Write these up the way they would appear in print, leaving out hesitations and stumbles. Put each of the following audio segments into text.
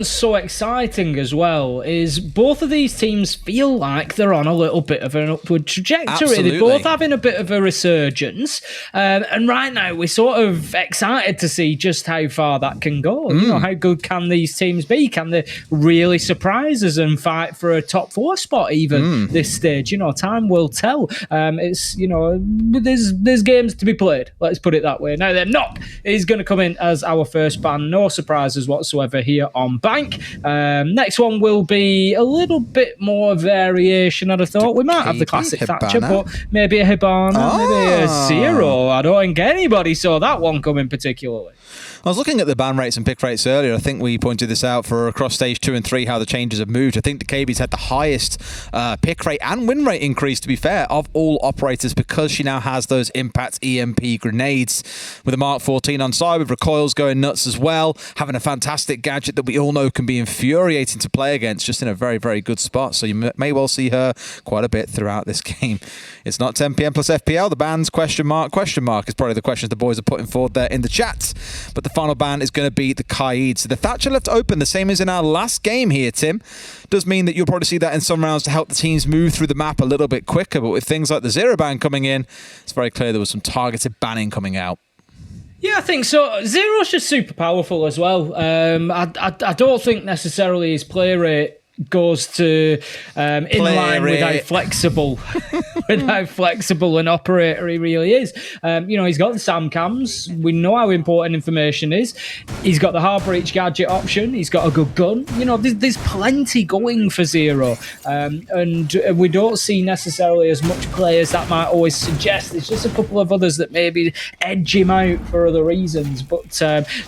so exciting as well is both of these teams feel like they're on a little bit of an upward trajectory. Absolutely. They're both having a bit of a resurgence. And right now, we're sort of excited to see just how far that can go. You know, how good can these teams be? Can they really surprise us and fight for a top 4 spot even this stage? You know, time will tell. It's, you know, there's games to be played. Let's put it that way. Now, then, Knock is going to come in as our first ban. No surprises whatsoever here on Bank. Next one will be a little bit more variation, I'd have thought. We might have the classic Thatcher, but maybe a Hibana, maybe a Zero. I don't think anybody saw that one coming particularly. I was looking at the ban rates and pick rates earlier. I think we pointed this out for across stage 2 and 3, how the changes have moved. I think the KB's had the highest pick rate and win rate increase, to be fair, of all operators, because she now has those impact EMP grenades. With the Mark 14 on side, with recoils going nuts as well, having a fantastic gadget that we all know can be infuriating to play against, just in a very, very good spot. So you may well see her quite a bit throughout this game. It's not 10 PM plus FPL. The bans, question mark is probably the questions the boys are putting forward there in the chat. But the final ban is going to be the Kaid. So the Thatcher left open, the same as in our last game here, Tim. Does mean that you'll probably see that in some rounds to help the teams move through the map a little bit quicker. But with things like the Zero ban coming in, it's very clear there was some targeted banning coming out. Yeah, I think so. Zero's just super powerful as well. I don't think necessarily his play rate goes to in line with how flexible an operator he really is. You know, he's got the SAM cams. We know how important information is. He's got the hard breach gadget option. He's got a good gun. You know, there's plenty going for Zero. And we don't see necessarily as much play as that might always suggest. There's just a couple of others that maybe edge him out for other reasons. But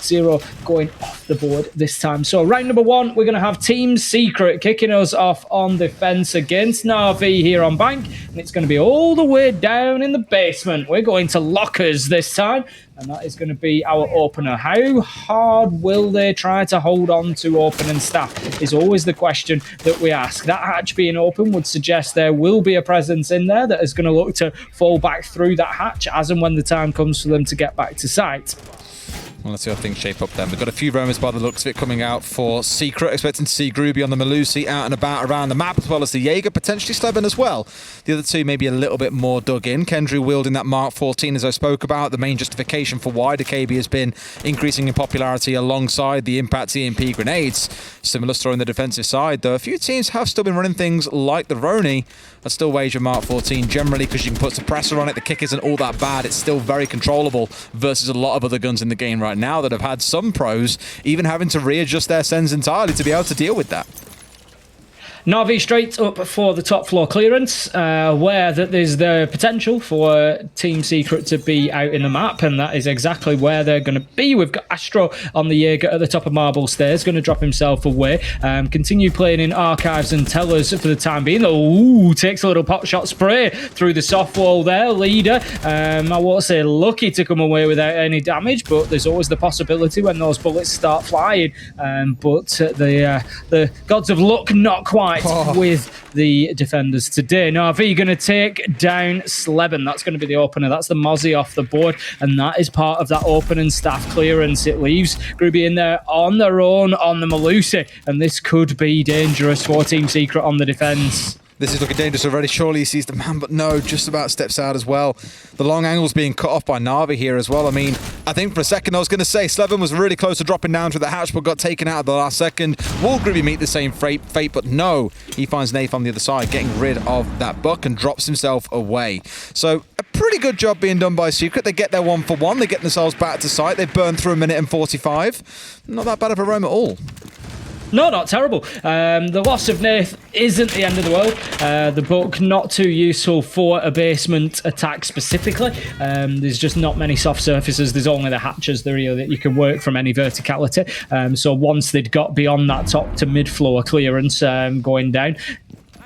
Zero going off the board this time. So round number 1, we're going to have Team Secret kicking us off on defense against Navi here on Bank, and it's going to be all the way down in the basement. We're going to lockers this time, and that is going to be our opener. How hard will they try to hold on to opening staff is always the question that we ask. That hatch being open would suggest there will be a presence in there that is going to look to fall back through that hatch as and when the time comes for them to get back to site. Well, let's see how things shape up then. We've got a few roamers by the looks of it coming out for Secret. Expecting to see Groovy on the Malusi out and about around the map, as well as the Jaeger, potentially Sleben as well. The other two maybe a little bit more dug in. Kendry wielding that Mark 14, as I spoke about. The main justification for why the KB has been increasing in popularity alongside the Impact EMP grenades. Similar story on the defensive side, though. A few teams have still been running things like the Roni. I still wager Mark 14 generally because you can put suppressor on it. The kick isn't all that bad. It's still very controllable versus a lot of other guns in the game right now that have had some pros even having to readjust their sends entirely to be able to deal with that. Navi straight up for the top floor clearance, where that there's the potential for Team Secret to be out in the map, and that is exactly where they're going to be. We've got Astro on the Jaeger at the top of Marble Stairs, going to drop himself away. Continue playing in Archives and Tellers for the time being. Ooh, takes a little pot shot spray through the soft wall there. Leader, I won't say lucky to come away without any damage, but there's always the possibility when those bullets start flying. But the gods of luck not quite with the defenders today. Navi going to take down Sleben. That's going to be the opener. That's the Mozzie off the board, and that is part of that opening staff clearance. It leaves Groovy in there on their own on the Malusi, and this could be dangerous for Team Secret on the defense. This is looking dangerous already. Surely he sees the man, but no, just about steps out as well. The long angle's being cut off by Navi here as well. I mean, I think for a second I was going to say Sleben was really close to dropping down to the hatch, but got taken out at the last second. Will Groovy meet the same fate? But no, he finds Nath on the other side, getting rid of that buck and drops himself away. So a pretty good job being done by Secret. They get their 1-for-1. They get themselves back to site. They burn through a minute and 45. Not that bad of a roam at all. No, not terrible. The loss of Nath isn't the end of the world. The book not too useful for a basement attack specifically. There's just not many soft surfaces. There's only the hatches that you can work from any verticality. So once they'd got beyond that top to mid-floor clearance going down,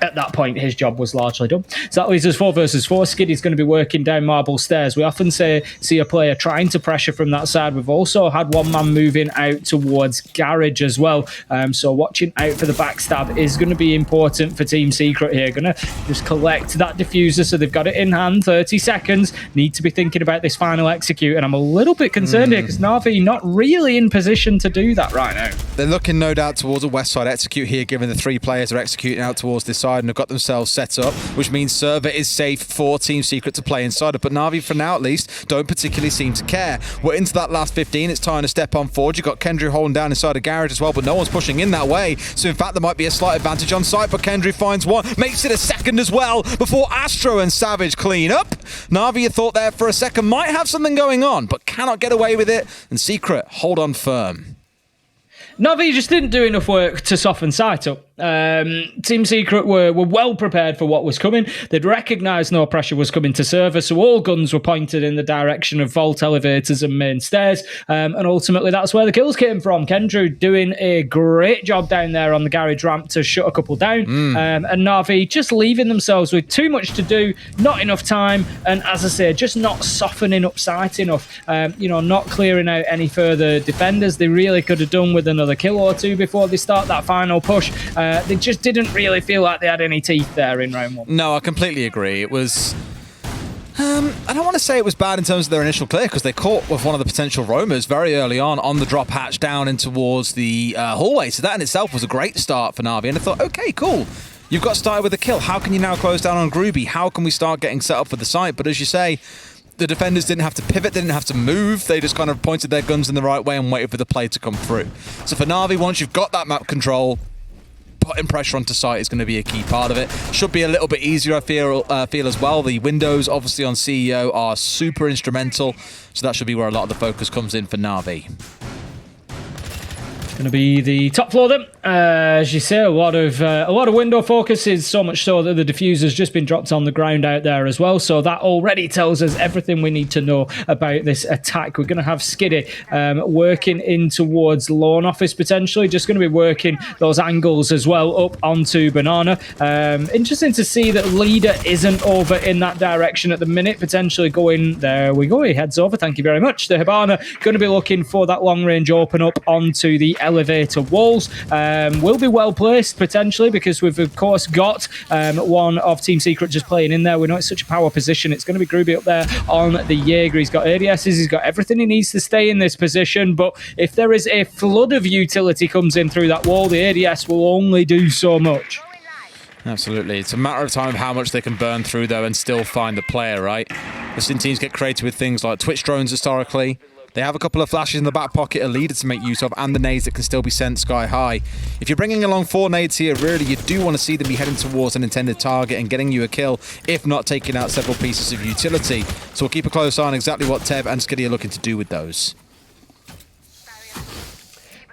at that point, his job was largely done. So that leaves us 4 versus 4. Skiddy's going to be working down Marble Stairs. We often see a player trying to pressure from that side. We've also had one man moving out towards Garage as well. So watching out for the backstab is going to be important for Team Secret here. Going to just collect that diffuser so they've got it in hand. 30 seconds. Need to be thinking about this final execute. And I'm a little bit concerned here because Navi not really in position to do that right now. They're looking no doubt towards a west side execute here, given the 3 players are executing out towards this side and have got themselves set up, which means server is safe for Team Secret to play inside it. But Navi, for now at least, don't particularly seem to care. We're into that last 15. It's time to step on forward. You've got Kendry holding down inside a Garage as well, but no one's pushing in that way. So in fact, there might be a slight advantage on site, but Kendry finds one, makes it a second as well before Astro and Savage clean up. Navi, you thought there for a second might have something going on, but cannot get away with it, and Secret hold on firm. Navi just didn't do enough work to soften sight up. Team Secret were well prepared for what was coming. They'd recognised no pressure was coming to server, so all guns were pointed in the direction of vault elevators and main stairs, and ultimately that's where the kills came from. Kendrew doing a great job down there on the Garage ramp to shut a couple down, and Navi just leaving themselves with too much to do, not enough time, and as I say, just not softening up sight enough, not clearing out any further defenders. They really could have done with another kill or two before they start that final push. They just didn't really feel like they had any teeth there in round 1. No, I completely agree. It was... I don't want to say it was bad in terms of their initial clear, because they caught with one of the potential roamers very early on the drop hatch down in towards the hallway. So that in itself was a great start for Navi. And I thought, okay, cool. You've got started with a kill. How can you now close down on Groovy? How can we start getting set up for the site? But as you say, the defenders didn't have to pivot, they didn't have to move. They just kind of pointed their guns in the right way and waited for the play to come through. So for Navi, once you've got that map control, putting pressure onto site is going to be a key part of it. Should be a little bit easier, I feel as well. The windows, obviously, on CEO are super instrumental, so that should be where a lot of the focus comes in for Navi. Going to be the top floor then. As you say, a lot of window focuses, so much so that the diffuser's just been dropped on the ground out there as well. So that already tells us everything we need to know about this attack. We're going to have Skiddy working in towards Lawn Office potentially. Just going to be working those angles as well up onto Banana. Interesting to see that Leader isn't over in that direction at the minute. Potentially going, there we go, he heads over. Thank you very much. The Hibana going to be looking for that long range open up onto the elevator walls. Will be well placed potentially, because we've of course got one of Team Secret just playing in there. We know it's such a power position. It's going to be Groovy up there on the Jaeger. He's got ADSs, he's got everything he needs to stay in this position, but if there is a flood of utility comes in through that wall, the ADS will only do so much. Absolutely. It's a matter of time of how much they can burn through though and still find the player, right? We've seen teams get creative with things like Twitch drones historically. They have a couple of flashes in the back pocket, a leader to make use of, and the nades that can still be sent sky high. If you're bringing along 4 nades here, really, you do want to see them be heading towards an intended target and getting you a kill, if not taking out several pieces of utility. So we'll keep a close eye on exactly what Teb and Skiddy are looking to do with those.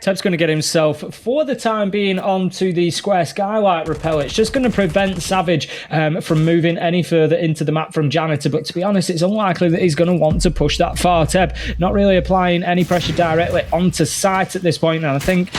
Teb's going to get himself, for the time being, onto the square skylight rappel. It's just going to prevent Savage from moving any further into the map from Janitor, but to be honest, it's unlikely that he's going to want to push that far. Teb not really applying any pressure directly onto site at this point, and I think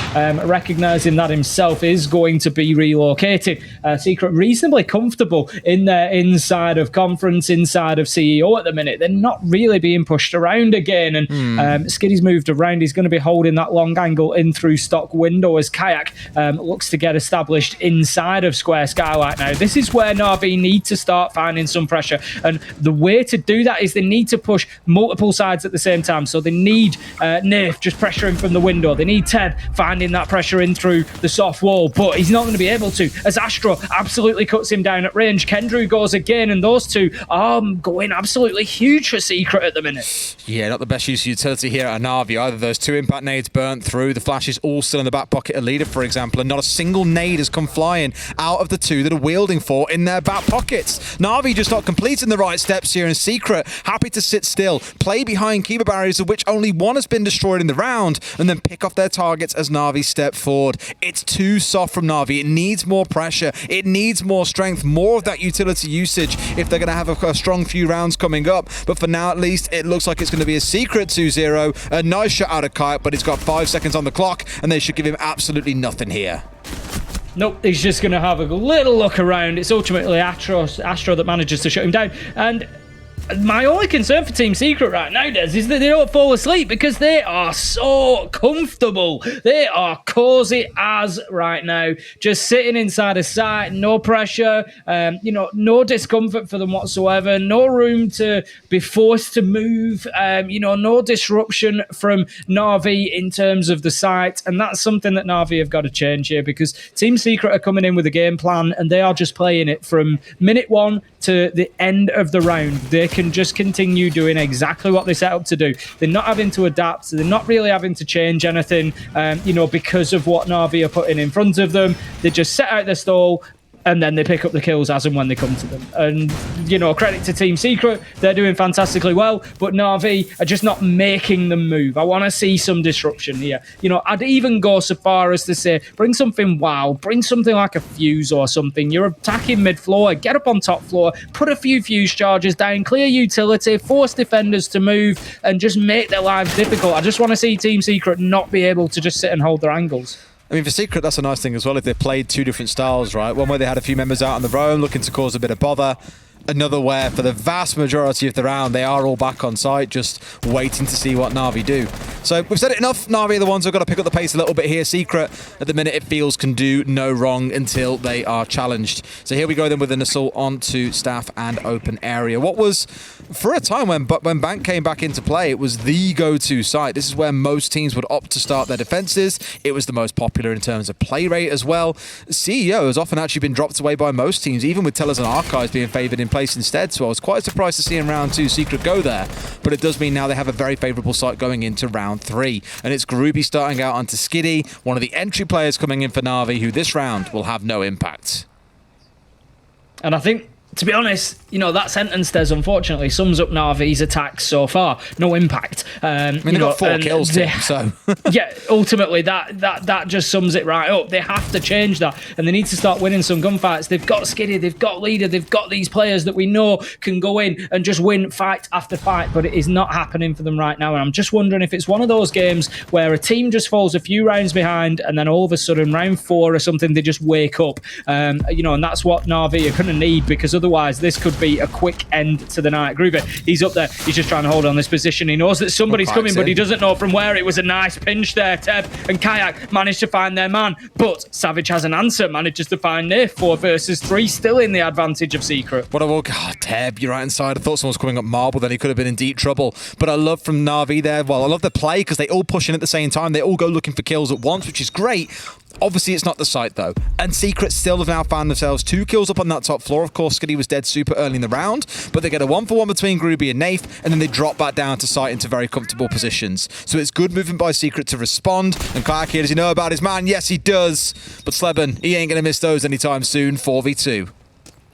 recognising that himself is going to be relocated. Secret reasonably comfortable in their inside of conference, inside of CEO at the minute. They're not really being pushed around again, and Skiddy's moved around. He's going to be holding that long angle in through stock window as Kayak looks to get established inside of square skylight now. This is where Navi need to start finding some pressure, and the way to do that is they need to push multiple sides at the same time. So they need Nif just pressuring from the window. They need Teb finding that pressure in through the soft wall, but he's not going to be able to, as Astro absolutely cuts him down at range. Kendrew goes again, and those two are going absolutely huge for Secret at the minute. Yeah, not the best use of utility here at Navi either. Those 2 impact nades burnt through. The flash is all still in the back pocket of Leader, for example, and not a single nade has come flying out of the 2 that are wielding for in their back pockets. Navi just not completing the right steps here, and Secret happy to sit still, play behind keeper barriers, of which only 1 has been destroyed in the round, and then pick off their targets as Navi step forward. It's too soft from Navi. It needs more pressure. It needs more strength, more of that utility usage if they're going to have a strong few rounds coming up. But for now, at least, it looks like it's going to be a Secret 2-0. A nice shot out of Kite, but it's got 5 seconds on the clock, and they should give him absolutely nothing here. Nope, he's just going to have a little look around. It's ultimately Astro that manages to shut him down. And my only concern for Team Secret right now, Des, is that they don't fall asleep because they are so comfortable. They are cozy as right now, just sitting inside a site, no pressure, no discomfort for them whatsoever, no room to be forced to move, no disruption from Navi in terms of the site. And that's something that Navi have got to change here, because Team Secret are coming in with a game plan and they are just playing it from minute 1 to the end of the round. They can just continue doing exactly what they set up to do. They're not having to adapt. They're not really having to change anything, because of what Navi are putting in front of them. They just set out their stall, and then they pick up the kills as and when they come to them. And, credit to Team Secret, they're doing fantastically well, but Navi are just not making them move. I want to see some disruption here. I'd even go so far as to say, bring something wild, bring something like a fuse or something. You're attacking mid-floor, get up on top floor, put a few fuse charges down, clear utility, force defenders to move, and just make their lives difficult. I just want to see Team Secret not be able to just sit and hold their angles. I mean, for Secret, that's a nice thing as well, if they've played 2 different styles, right? One where they had a few members out on their own looking to cause a bit of bother. Another where, for the vast majority of the round, they are all back on site, just waiting to see what Navi do. So we've said it enough. Navi are the ones who've got to pick up the pace a little bit here. Secret, at the minute, it feels, can do no wrong until they are challenged. So here we go then with an assault onto staff and open area. What was, for a time when Bank came back into play, it was the go-to site. This is where most teams would opt to start their defenses. It was the most popular in terms of play rate as well. CEO has often actually been dropped away by most teams, even with Tellers and Archives being favoured in place instead. So I was quite surprised to see in round 2 Secret go there, but it does mean now they have a very favourable site going into round 3, and it's Groovy starting out onto Skiddy, one of the entry players coming in for Navi, who this round will have no impact. And I think, to be honest, that sentence, Des, unfortunately sums up Navi's attacks so far. No impact. They got 4 kills, Tim, so... yeah, ultimately, that just sums it right up. They have to change that, and they need to start winning some gunfights. They've got Skiddy, they've got Leader, they've got these players that we know can go in and just win fight after fight, but it is not happening for them right now, and I'm just wondering if it's one of those games where a team just falls a few rounds behind, and then all of a sudden, round 4 or something, they just wake up. And that's what Navi are going to need, because otherwise, this could be a quick end to the night. Groovy, he's up there. He's just trying to hold on this position. He knows that somebody's coming, but he doesn't know from where. It was a nice pinch there. Teb and Kayak managed to find their man, but Savage has an answer, manages to find Nif. 4 versus 3, still in the advantage of Secret. What a walk. God, Teb, you're right inside. I thought someone was coming up Marble, then he could have been in deep trouble. But I love from Navi there. Well, I love the play because they all push in at the same time. They all go looking for kills at once, which is great. Obviously, it's not the site, though. And Secret still have now found themselves 2 kills up on that top floor. Of course, Skiddy was dead super early in the round, but they get a 1-for-1 between Groovy and Nath, and then they drop back down to site into very comfortable positions. So it's good movement by Secret to respond. And Kayak here, does he know about his man? Yes, he does. But Sleben, he ain't going to miss those anytime soon. 4v2.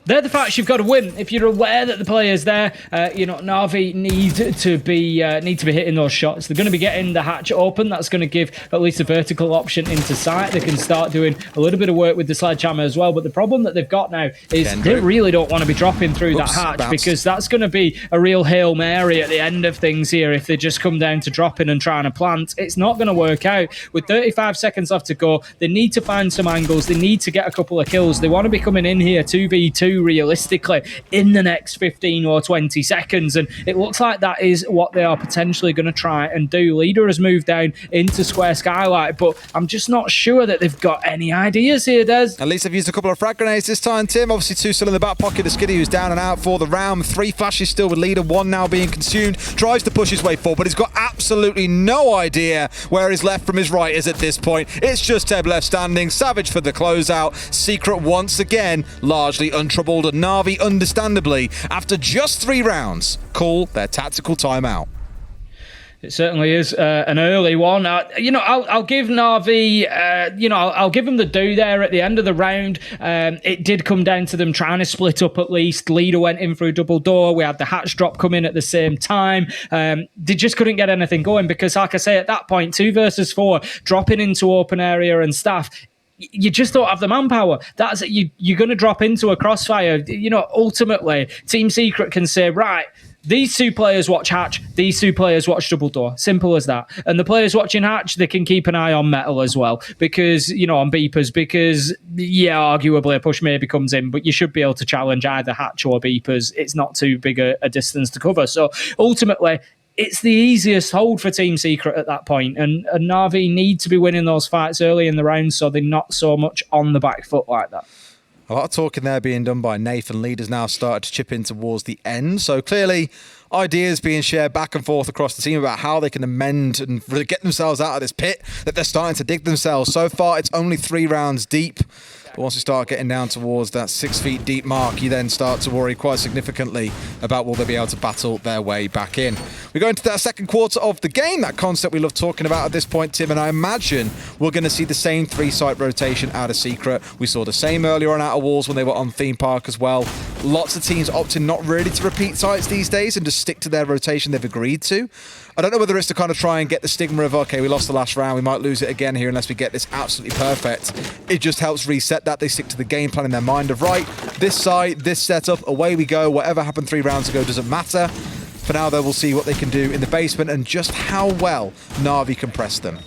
They're the facts you've got to win. If you're aware that the players there, Navi need to be hitting those shots. They're going to be getting the hatch open. That's going to give at least a vertical option into sight. They can start doing a little bit of work with the sledgehammer as well. But the problem that they've got now is they really don't want to be dropping through that hatch, because that's going to be a real Hail Mary at the end of things here. If they just come down to dropping and trying to plant, it's not going to work out. With 35 seconds left to go, they need to find some angles. They need to get a couple of kills. They want to be coming in here 2v2 realistically in the next 15 or 20 seconds, and it looks like that is what they are potentially going to try and do. Leader has moved down into Square Skylight, but I'm just not sure that they've got any ideas here, Des. At least they've used a couple of frag grenades this time, Tim. Obviously 2 still in the back pocket of Skiddy, who's down and out for the round. 3 flashes still with Leader, 1 now being consumed. Tries to push his way forward, but he's got absolutely no idea where his left from his right is at this point. It's just Teb left standing. Savage for the closeout. Secret once again largely untroubled, and Navi, understandably, after just 3 rounds, call their tactical timeout. It certainly is an early one. I'll give Navi, I'll give them the do there at the end of the round. It did come down to them trying to split up at least. Leader went in through double door. We had the hatch drop come in at the same time. They just couldn't get anything going because, like I say, at that point, 2 versus 4, dropping into open area and staff, you just don't have the manpower. You're going to drop into a crossfire. Ultimately, Team Secret can say, right, These two players watch Hatch, these two players watch Double Door. Simple as that. And the players watching Hatch, they can keep an eye on Metal as well, because, you know, on Beepers, because, yeah, arguably a push maybe comes in, but you should be able to challenge either Hatch or Beepers. It's not too big a distance to cover. So ultimately, it's the easiest hold for Team Secret at that point, and Navi need to be winning those fights early in the round so they're not so much on the back foot like that. A lot of talking there being done by Nathan. Leaders now started to chip in towards the end. So clearly, ideas being shared back and forth across the team about how they can amend and really get themselves out of this pit that they're starting to dig themselves. So far, it's only 3 rounds deep. But once you start getting down towards that 6 feet deep mark, you then start to worry quite significantly about will they be able to battle their way back in. We go into that second quarter of the game, that concept we love talking about at this point, Tim, and I imagine we're going to see the same 3-site rotation out of Secret. We saw the same earlier on out of Walls when they were on Theme Park as well. Lots of teams opting not really to repeat sites these days and just stick to their rotation they've agreed to. I don't know whether it's to kind of try and get the stigma of, okay, we lost the last round, we might lose it again here unless we get this absolutely perfect. It just helps reset that. They stick to the game plan in their mind of, right, this site, this setup, away we go. Whatever happened 3 rounds ago doesn't matter. For now, though, we'll see what they can do in the basement and just how well Navi can press them.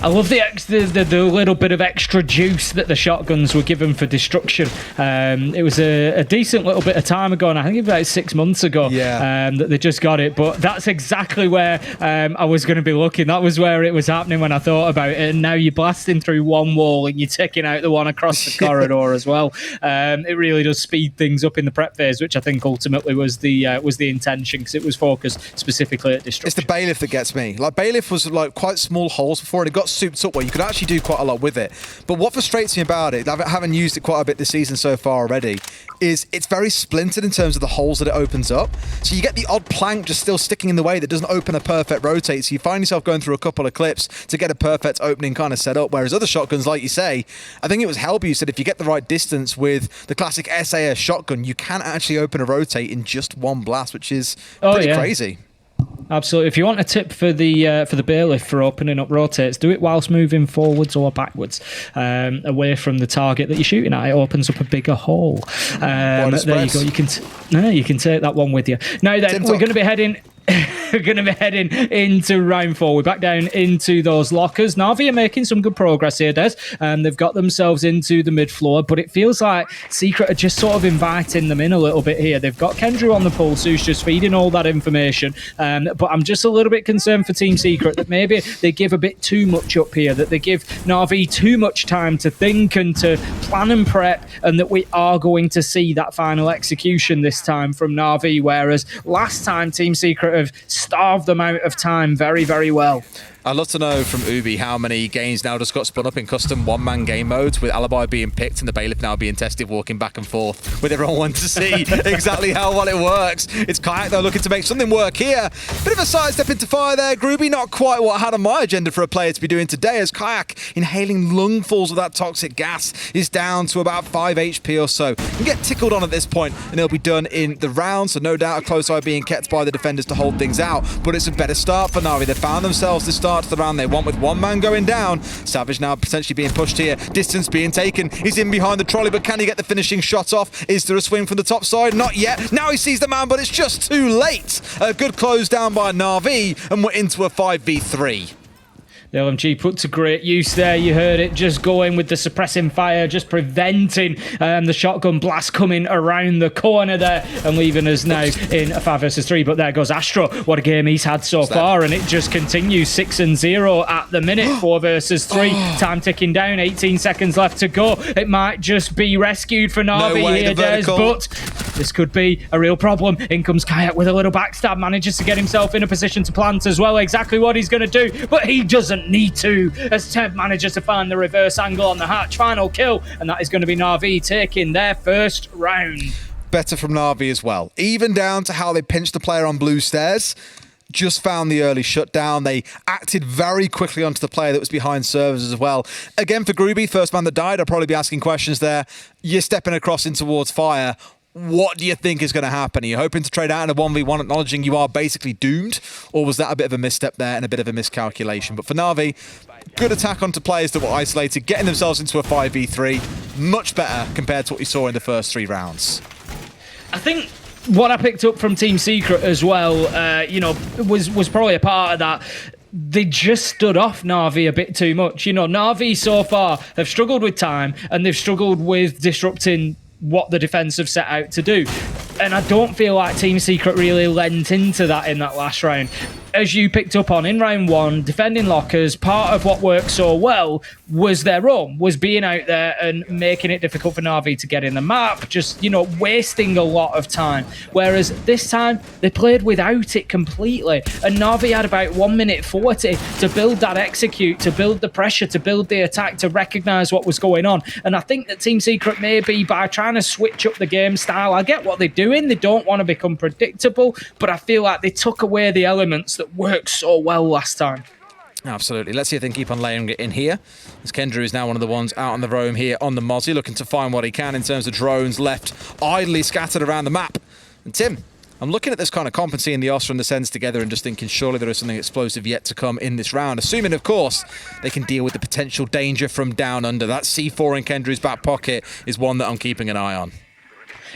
I love the little bit of extra juice that the shotguns were given for destruction. It was a decent little bit of time ago, and I think it was about 6 months ago that they just got it. But that's exactly where I was going to be looking. That was where it was happening when I thought about it. And now you're blasting through one wall and you're taking out the one across the corridor as well. It really does speed things up in the prep phase, which I think ultimately was the intention, because it was focused specifically at destruction. It's the Bailiff that gets me. Like, Bailiff was like quite small holes before, and it got souped up where you could actually do quite a lot with it. But what frustrates me about it, having used it quite a bit this season so far already, is it's very splintered in terms of the holes that it opens up. So you get the odd plank just still sticking in the way that doesn't open a perfect rotate. So you find yourself going through a couple of clips to get a perfect opening kind of set up. Whereas other shotguns, like you say, I think it was Helby said if you get the right distance with the classic SAS shotgun, you can actually open a rotate in just one blast, which is pretty crazy. Absolutely. If you want a tip for the Bailiff for opening up rotates, do it whilst moving forwards or backwards, away from the target that you're shooting at. It opens up a bigger hole. There you go. You can take that one with you. Now then, we're going to be heading into round 4. We're back down into those lockers. Navi are making some good progress here, Des. They've got themselves into the mid-floor, but it feels like Secret are just sort of inviting them in a little bit here. They've got Kendrew on the pulse, who's just feeding all that information, but I'm just a little bit concerned for Team Secret that maybe they give a bit too much up here, that they give Navi too much time to think and to plan and prep, and that we are going to see that final execution this time from Navi, whereas last time Team Secret have starved them out of time very, very well. I'd love to know from Ubi how many games now just got spun up in custom one-man game modes, with Alibi being picked and the Bailiff now being tested, walking back and forth with everyone wanting to see exactly how well it works. It's Kayak, though, looking to make something work here. Bit of a sidestep into fire there. Groovy, not quite what I had on my agenda for a player to be doing today, as Kayak, inhaling lungfuls of that toxic gas, is down to about 5 HP or so. You can get tickled on at this point, and it'll be done in the round, so no doubt a close eye being kept by the defenders to hold things out, but it's a better start for Navi. They found themselves the start to the round they want, with one man going down. Savage now potentially being pushed here. Distance being taken. He's in behind the trolley, but can he get the finishing shot off? Is there a swing from the top side? Not yet. Now he sees the man, but it's just too late. A good close down by Navi, and we're into a 5v3. The LMG put to great use there. You heard it just going with the suppressing fire, just preventing the shotgun blast coming around the corner there and leaving us now in a 5 versus 3. But there goes Astro. What a game he's had so far, and it just continues 6-0 at the minute. 4 versus 3. Time ticking down. 18 seconds left to go. It might just be rescued for Navi here, Des, but this could be a real problem. In comes Kayak with a little backstab. Manages to get himself in a position to plant as well. Exactly what he's going to do, but he doesn't need to, as Temp manages to find the reverse angle on the hatch. Final kill, and that is going to be Navi taking their first round. Better from Navi as well, even down to how they pinched the player on blue stairs. Just found the early shutdown. They acted very quickly onto the player that was behind servers as well. Again, for Groovy, first man that died, I'll probably be asking questions there. You're stepping across in towards fire. What do you think is going to happen? Are you hoping to trade out in a 1v1, acknowledging you are basically doomed? Or was that a bit of a misstep there and a bit of a miscalculation? But for Navi, good attack onto players that were isolated, getting themselves into a 5v3. Much better compared to what you saw in the first 3 rounds. I think what I picked up from Team Secret as well, was probably a part of that. They just stood off Navi a bit too much. Navi so far have struggled with time and they've struggled with disrupting what the defense have set out to do. And I don't feel like Team Secret really lent into that in that last round. As you picked up on in round one, defending lockers, part of what worked so well was their own, was being out there and making it difficult for Navi to get in the map, just, wasting a lot of time. Whereas this time, they played without it completely. And Navi had about 1 minute 40 to build that execute, to build the pressure, to build the attack, to recognise what was going on. And I think that Team Secret maybe by trying to switch up the game style, I get what they're doing. They don't want to become predictable, but I feel like they took away the elements that worked so well last time. Absolutely. Let's see if they can keep on layering it in here. As Kendra is now one of the ones out on the roam here on the Mozzie, looking to find what he can in terms of drones left idly scattered around the map. And Tim, I'm looking at this kind of competency in the Oscar and the Sens together and just thinking surely there is something explosive yet to come in this round, assuming, of course, they can deal with the potential danger from down under. That C4 in Kendra's back pocket is one that I'm keeping an eye on.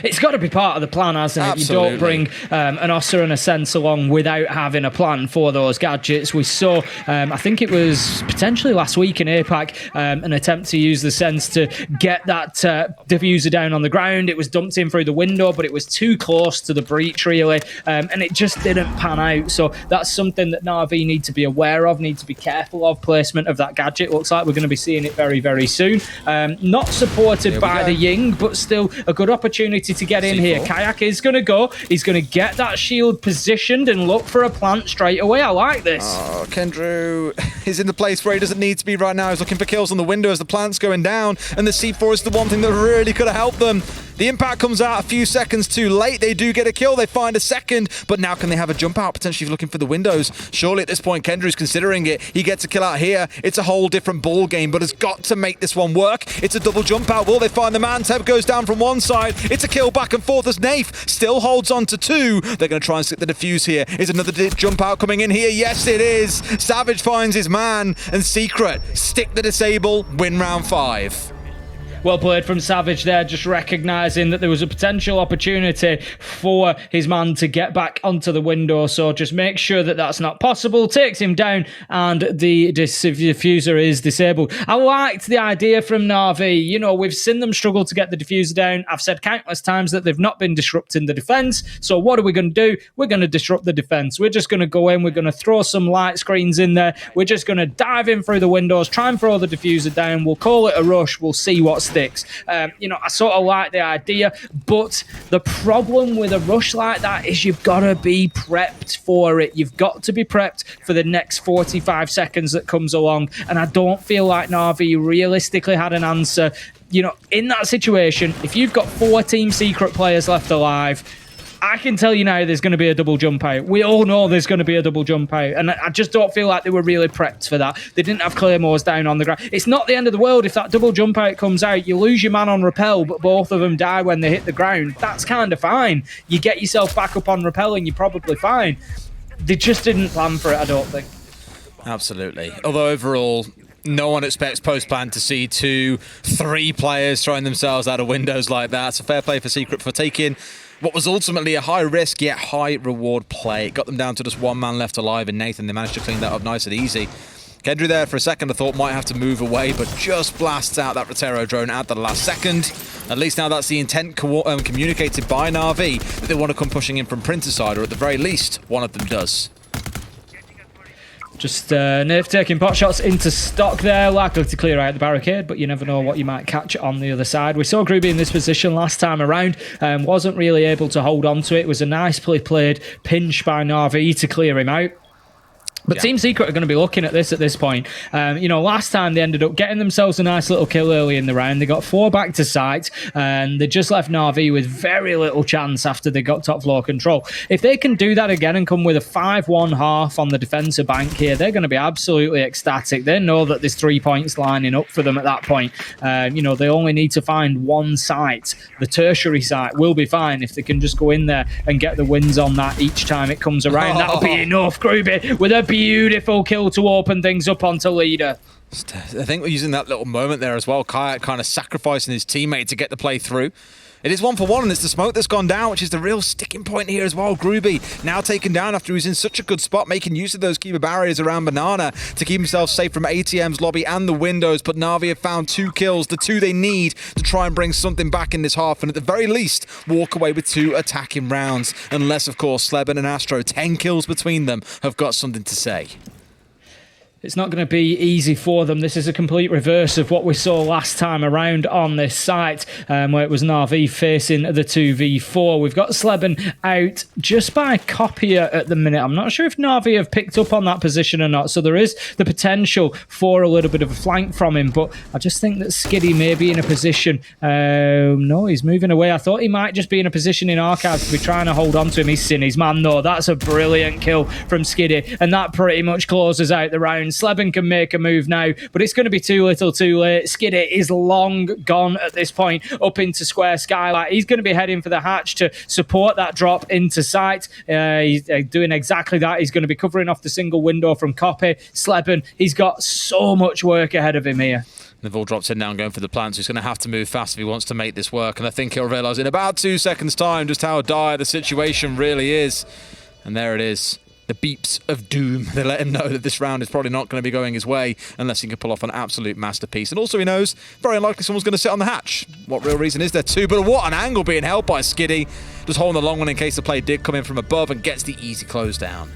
It's got to be part of the plan, hasn't it? Absolutely. You don't bring an Ossa and a Sense along without having a plan for those gadgets. We saw, I think it was potentially last week in APAC, an attempt to use the Sense to get that diffuser down on the ground. It was dumped in through the window, but it was too close to the breach, really, and it just didn't pan out. So that's something that Navi need to be aware of, need to be careful of. Placement of that gadget. Looks like we're going to be seeing it very, very soon. Not supported by the Ying, but still a good opportunity to get in here. Kayak is going to go. He's going to get that shield positioned and look for a plant straight away. I like this. Oh, Kendrew is in the place where he doesn't need to be right now. He's looking for kills on the window as the plant's going down, and the C4 is the one thing that really could have helped them. The impact comes out a few seconds too late. They do get a kill. They find a second, but now can they have a jump out? Potentially looking for the windows. Surely at this point, Kendrew's considering it. He gets a kill out here. It's a whole different ball game, but has got to make this one work. It's a double jump out. Will they find the man? Teb goes down from one side. It's a kill back and forth as Nafe still holds on to two. They're going to try and stick the defuse here. Is another jump out coming in here? Yes, it is. Savage finds his man, and Secret stick the disable, win round 5. Well played from Savage there, just recognising that there was a potential opportunity for his man to get back onto the window. So just make sure that that's not possible. Takes him down and the diffuser is disabled. I liked the idea from Navi. We've seen them struggle to get the diffuser down. I've said countless times that they've not been disrupting the defence. So what are we going to do? We're going to disrupt the defence. We're just going to go in. We're going to throw some light screens in there. We're just going to dive in through the windows, try and throw the diffuser down. We'll call it a rush. We'll see what sticks. I sort of like the idea, but the problem with a rush like that is you've got to be prepped for it. You've got to be prepped for the next 45 seconds that comes along, and I don't feel like Navi realistically had an answer. In that situation, if you've got 4 Team Secret players left alive, I can tell you now there's going to be a double jump out. We all know there's going to be a double jump out. And I just don't feel like they were really prepped for that. They didn't have claymores down on the ground. It's not the end of the world if that double jump out comes out. You lose your man on rappel, but both of them die when they hit the ground. That's kind of fine. You get yourself back up on rappel and you're probably fine. They just didn't plan for it, I don't think. Absolutely. Although overall, no one expects post-plan to see 2, 3 players throwing themselves out of windows like that. It's a fair play for Secret for taking what was ultimately a high-risk yet high-reward play. It got them down to just one man left alive in Nathan. They managed to clean that up nice and easy. Kendra there for a second I thought might have to move away, but just blasts out that Rotero drone at the last second. At least now that's the intent communicated by Navi that they want to come pushing in from Printer's side, or at the very least, one of them does. Just Nerf taking pot shots into stock there, likely to clear out the barricade, but you never know what you might catch on the other side. We saw Gruby in this position last time around, wasn't really able to hold on to it. It was a nicely played pinch by Navi to clear him out. But Team Secret are going to be looking at this point. Last time they ended up getting themselves a nice little kill early in the round. They got 4 back to site, and they just left Navi with very little chance after they got top floor control. If they can do that again and come with a 5-1 half on the defensive bank here, they're going to be absolutely ecstatic. They know that there's 3 points lining up for them at that point. They only need to find one site. The tertiary site will be fine if they can just go in there and get the wins on that each time it comes around. That'll be enough, Gruby, with a beautiful kill to open things up onto leader. I think we're using that little moment there as well. Kayak kind of sacrificing his teammate to get the play through. It is 1 for 1, and it's the smoke that's gone down, which is the real sticking point here as well. Groovy now taken down after he was in such a good spot, making use of those keeper barriers around Banana to keep himself safe from ATM's lobby and the windows. But Navi have found 2 kills, the 2 they need to try and bring something back in this half, and at the very least, walk away with 2 attacking rounds. Unless, of course, Sleben and Astro, 10 kills between them, have got something to say. It's not going to be easy for them. This is a complete reverse of what we saw last time around on this site, where it was Navi facing the 2v4. We've got Sleben out just by Copier at the minute. I'm not sure if Navi have picked up on that position or not, so there is the potential for a little bit of a flank from him, but I just think that Skiddy may be in a position... no, he's moving away. I thought he might just be in a position in Archives to be trying to hold on to him. He's seen his man, though. That's a brilliant kill from Skiddy, and that pretty much closes out the round. Sleben can make a move now, but it's going to be too little too late. Skiddy is long gone at this point up into Square Skylight. He's going to be heading for the hatch to support that drop into sight. He's doing exactly that. He's going to be covering off the single window from Copy. Sleben, he's got so much work ahead of him here. Naval drops in now and going for the plant, so he's going to have to move fast if he wants to make this work, and I think he'll realise in about 2 seconds' time just how dire the situation really is. And there it is. The beeps of doom. They let him know that this round is probably not going to be going his way unless he can pull off an absolute masterpiece. And also he knows very unlikely someone's going to sit on the hatch. What real reason is there to? But what an angle being held by Skiddy. Just holding the long one in case the play did come in from above and gets the easy close down.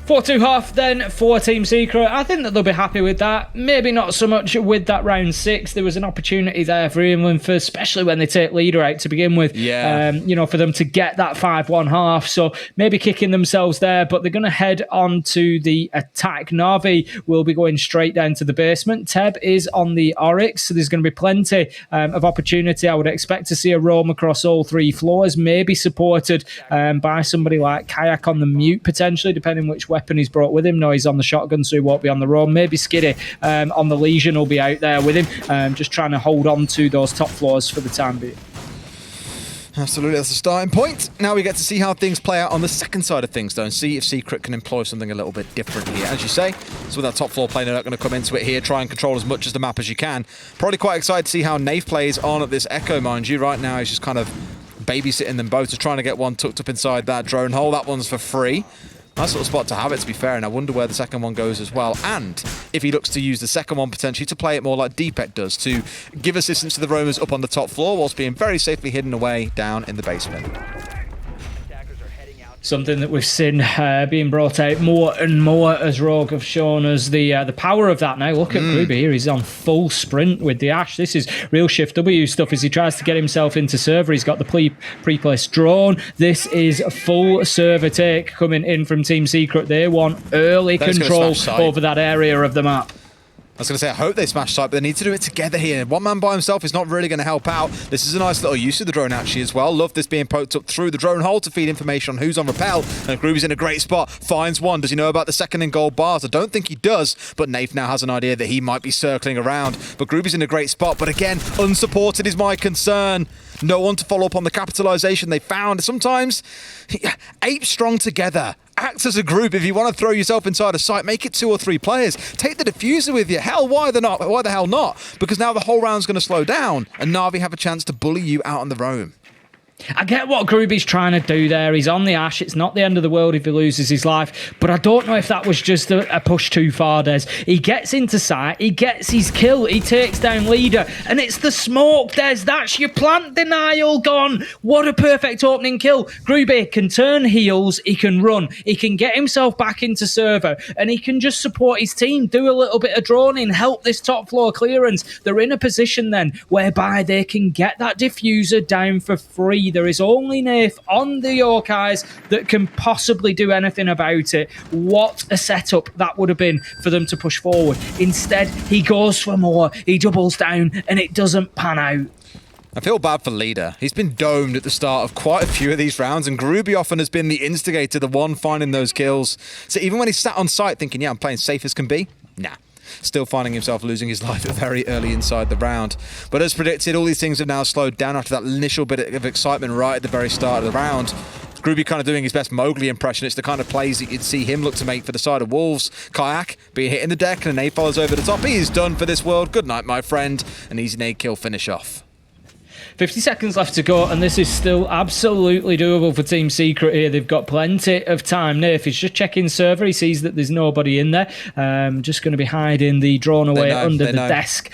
4-2-half then for Team Secret. I think that they'll be happy with that. Maybe not so much with that round 6. There was an opportunity there for England, for especially when they take leader out to begin with. Yeah. For them to get that 5-1 half. So maybe kicking themselves there, but they're going to head on to the attack. Navi will be going straight down to the basement. Teb is on the Oryx, so there's going to be plenty of opportunity. I would expect to see a roam across all 3 floors, maybe supported by somebody like Kayak on the mute, potentially, depending which weapon he's brought with him. No, he's on the shotgun, so he won't be on the roam. Maybe Skiddy on the Legion will be out there with him, just trying to hold on to those top floors for the time being. Absolutely, that's the starting point. Now we get to see how things play out on the second side of things, though, and see if Secret can employ something a little bit different here. As you say, so with that top floor play, they're not going to come into it here, try and control as much as the map as you can. Probably quite excited to see how Nath plays on at this Echo, mind you. Right now, he's just kind of babysitting them both, just trying to get one tucked up inside that drone hole. That one's for free. Nice little spot to have it, to be fair, and I wonder where the second one goes as well. And if he looks to use the second one potentially to play it more like Deepek does, to give assistance to the roamers up on the top floor whilst being very safely hidden away down in the basement. Something that we've seen being brought out more and more as Rogue have shown us the power of that now. Look at Gruber here. He's on full sprint with the Ash. This is real Shift W stuff as he tries to get himself into server. He's got the pre-placed drone. This is a full server take coming in from Team Secret. They want early control over that area of the map. I was going to say, I hope they smash site, but they need to do it together here. One man by himself is not really going to help out. This is a nice little use of the drone, actually, as well. Love this being poked up through the drone hole to feed information on who's on rappel. And Groovy's in a great spot. Finds one. Does he know about the second in gold bars? I don't think he does, but Nath now has an idea that he might be circling around. But Groovy's in a great spot, but again, unsupported is my concern. No one to follow up on the capitalization they found. Sometimes, 8 strong together. Act as a group. If you want to throw yourself inside a site, make it 2 or 3 players. Take the diffuser with you. Hell, why the hell not? Because now the whole round's going to slow down, and Navi have a chance to bully you out on the roam. I get what Groovy's trying to do there. He's on the Ash. It's not the end of the world if he loses his life. But I don't know if that was just a push too far, Des. He gets into sight. He gets his kill. He takes down leader. And it's the smoke, Des. That's your plant denial gone. What a perfect opening kill. Groovy can turn heels. He can run. He can get himself back into server. And he can just support his team. Do a little bit of droning. Help this top floor clearance. They're in a position then whereby they can get that diffuser down for free. There is only Nath on the Yorkeyes that can possibly do anything about it. What a setup that would have been for them to push forward. Instead, he goes for more. He doubles down, and it doesn't pan out. I feel bad for Leader. He's been domed at the start of quite a few of these rounds, and Groovy often has been the instigator, the one finding those kills. So even when he's sat on site thinking, yeah, I'm playing safe as can be, nah. Still finding himself losing his life very early inside the round. But as predicted, all these things have now slowed down after that initial bit of excitement right at the very start of the round. Groovy kind of doing his best Mowgli impression. It's the kind of plays that you'd see him look to make for the side of Wolves. Kayak being hit in the deck, and a nade follows over the top. He is done for this world. Good night, my friend. An easy nade kill finish off. 50 seconds left to go, and this is still absolutely doable for Team Secret here. They've got plenty of time. Nath is just checking server. He sees that there's nobody in there. Just going to be hiding the drone away under the desk.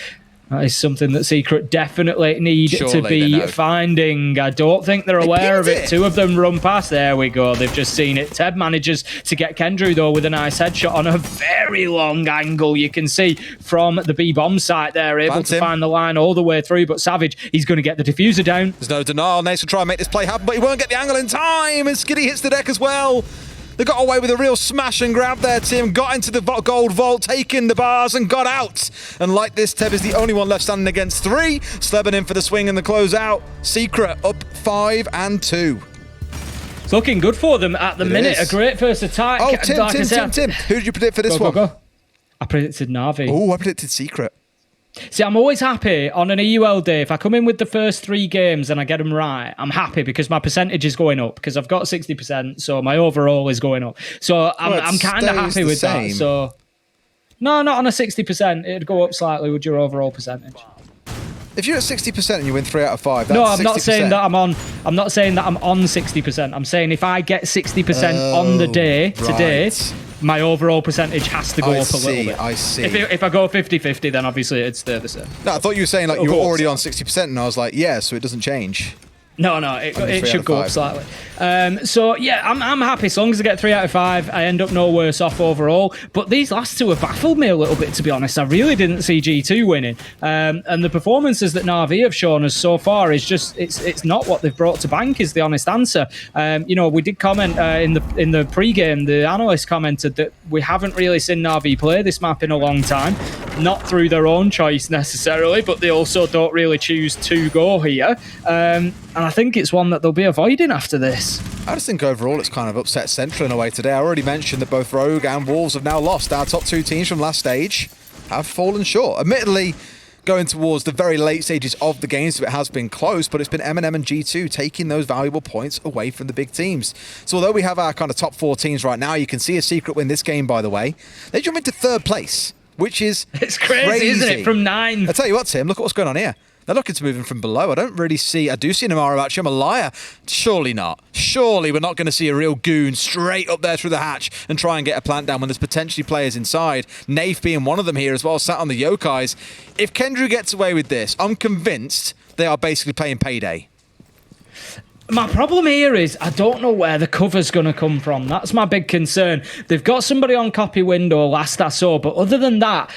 That is something that Secret definitely need to be finding. I don't think they're aware of it. Two of them run past. There we go. They've just seen it. Teb manages to get Kendrew, though, with a nice headshot on a very long angle. You can see from the B-bomb site there, able to find the line all the way through. But Savage, he's going to get the diffuser down. There's no denial. Nace will try and make this play happen, but he won't get the angle in time. And Skitty hits the deck as well. They got away with a real smash and grab there, Tim. Got into the gold vault, taking the bars, and got out. And like this, Teb is the only one left standing against 3. Sleben in for the swing and the closeout. Secret up 5-2. It's looking good for them at the minute. A great first attack. Oh, Tim. Who did you predict for this one? Go. I predicted Navi. Oh, I predicted Secret. See, I'm always happy on an EUL day. If I come in with the first 3 games and I get them right, I'm happy because my percentage is going up because I've got 60%, so my overall is going up. So I'm kind of happy with that. So no, not on a 60%. It'd go up slightly with your overall percentage. If you're at 60% and you win 3 out of 5, that's no, I'm 60%. not saying that I'm on. I'm not saying that I'm on 60%. I'm saying if I get 60% on the day today, my overall percentage has to go up a little bit. I see. If I go 50-50, then obviously it'd stay the same. No, I thought you were saying like you were already on 60%, and I was like, yeah, so it doesn't change. No, it should go up slightly. So yeah, I'm happy as long as I get 3 out of 5. I end up no worse off overall. But these last 2 have baffled me a little bit, to be honest. I really didn't see G2 winning, and the performances that Navi have shown us so far is just it's not what they've brought to bank. Is the honest answer. We did comment in the pre-game. The analyst commented that we haven't really seen Navi play this map in a long time. Not through their own choice necessarily, but they also don't really choose to go here. And I think it's one that they'll be avoiding after this. I just think overall it's kind of upset Central in a way today. I already mentioned that both Rogue and Wolves have now lost. Our top 2 teams from last stage have fallen short. Admittedly, going towards the very late stages of the game, so it has been close, but it's been MNM and G2 taking those valuable points away from the big teams. So although we have our kind of top 4 teams right now, you can see a Secret win this game, by the way. They jump into 3rd place, which is it's crazy, isn't it? From 9. I tell you what, Tim, look at what's going on here. They're looking to move him from below. I do see Namara actually. I'm a liar. Surely not. Surely we're not going to see a real goon straight up there through the hatch and try and get a plant down when there's potentially players inside. Nath being one of them here as well, sat on the Yokais. If Kendrew gets away with this, I'm convinced they are basically playing Payday. My problem here is I don't know where the cover's going to come from. That's my big concern. They've got somebody on copy window last I saw, but other than that,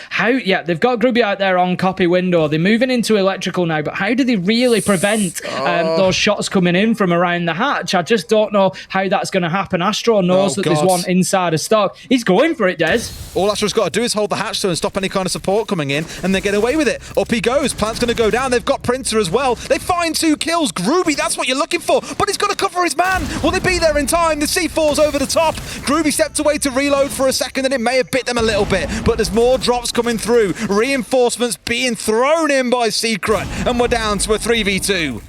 they've got Grubby out there on copy window. They're moving into electrical now, but how do they really prevent those shots coming in from around the hatch? I just don't know how that's going to happen. Astro knows that there's one inside of stock. He's going for it, Des. All Astro's got to do is hold the hatch and stop any kind of support coming in, and they get away with it. Up he goes. Plant's going to go down. They've got Printer as well. They find 2 kills. Grubby, that's what you're looking for. But he's got to cover his man. Will they be there in time? The C4's over the top. Grubby stepped away to reload for a second and it may have bit them a little bit, but there's more drops coming through. Reinforcements being thrown in by Secret, and we're down to a 3v2.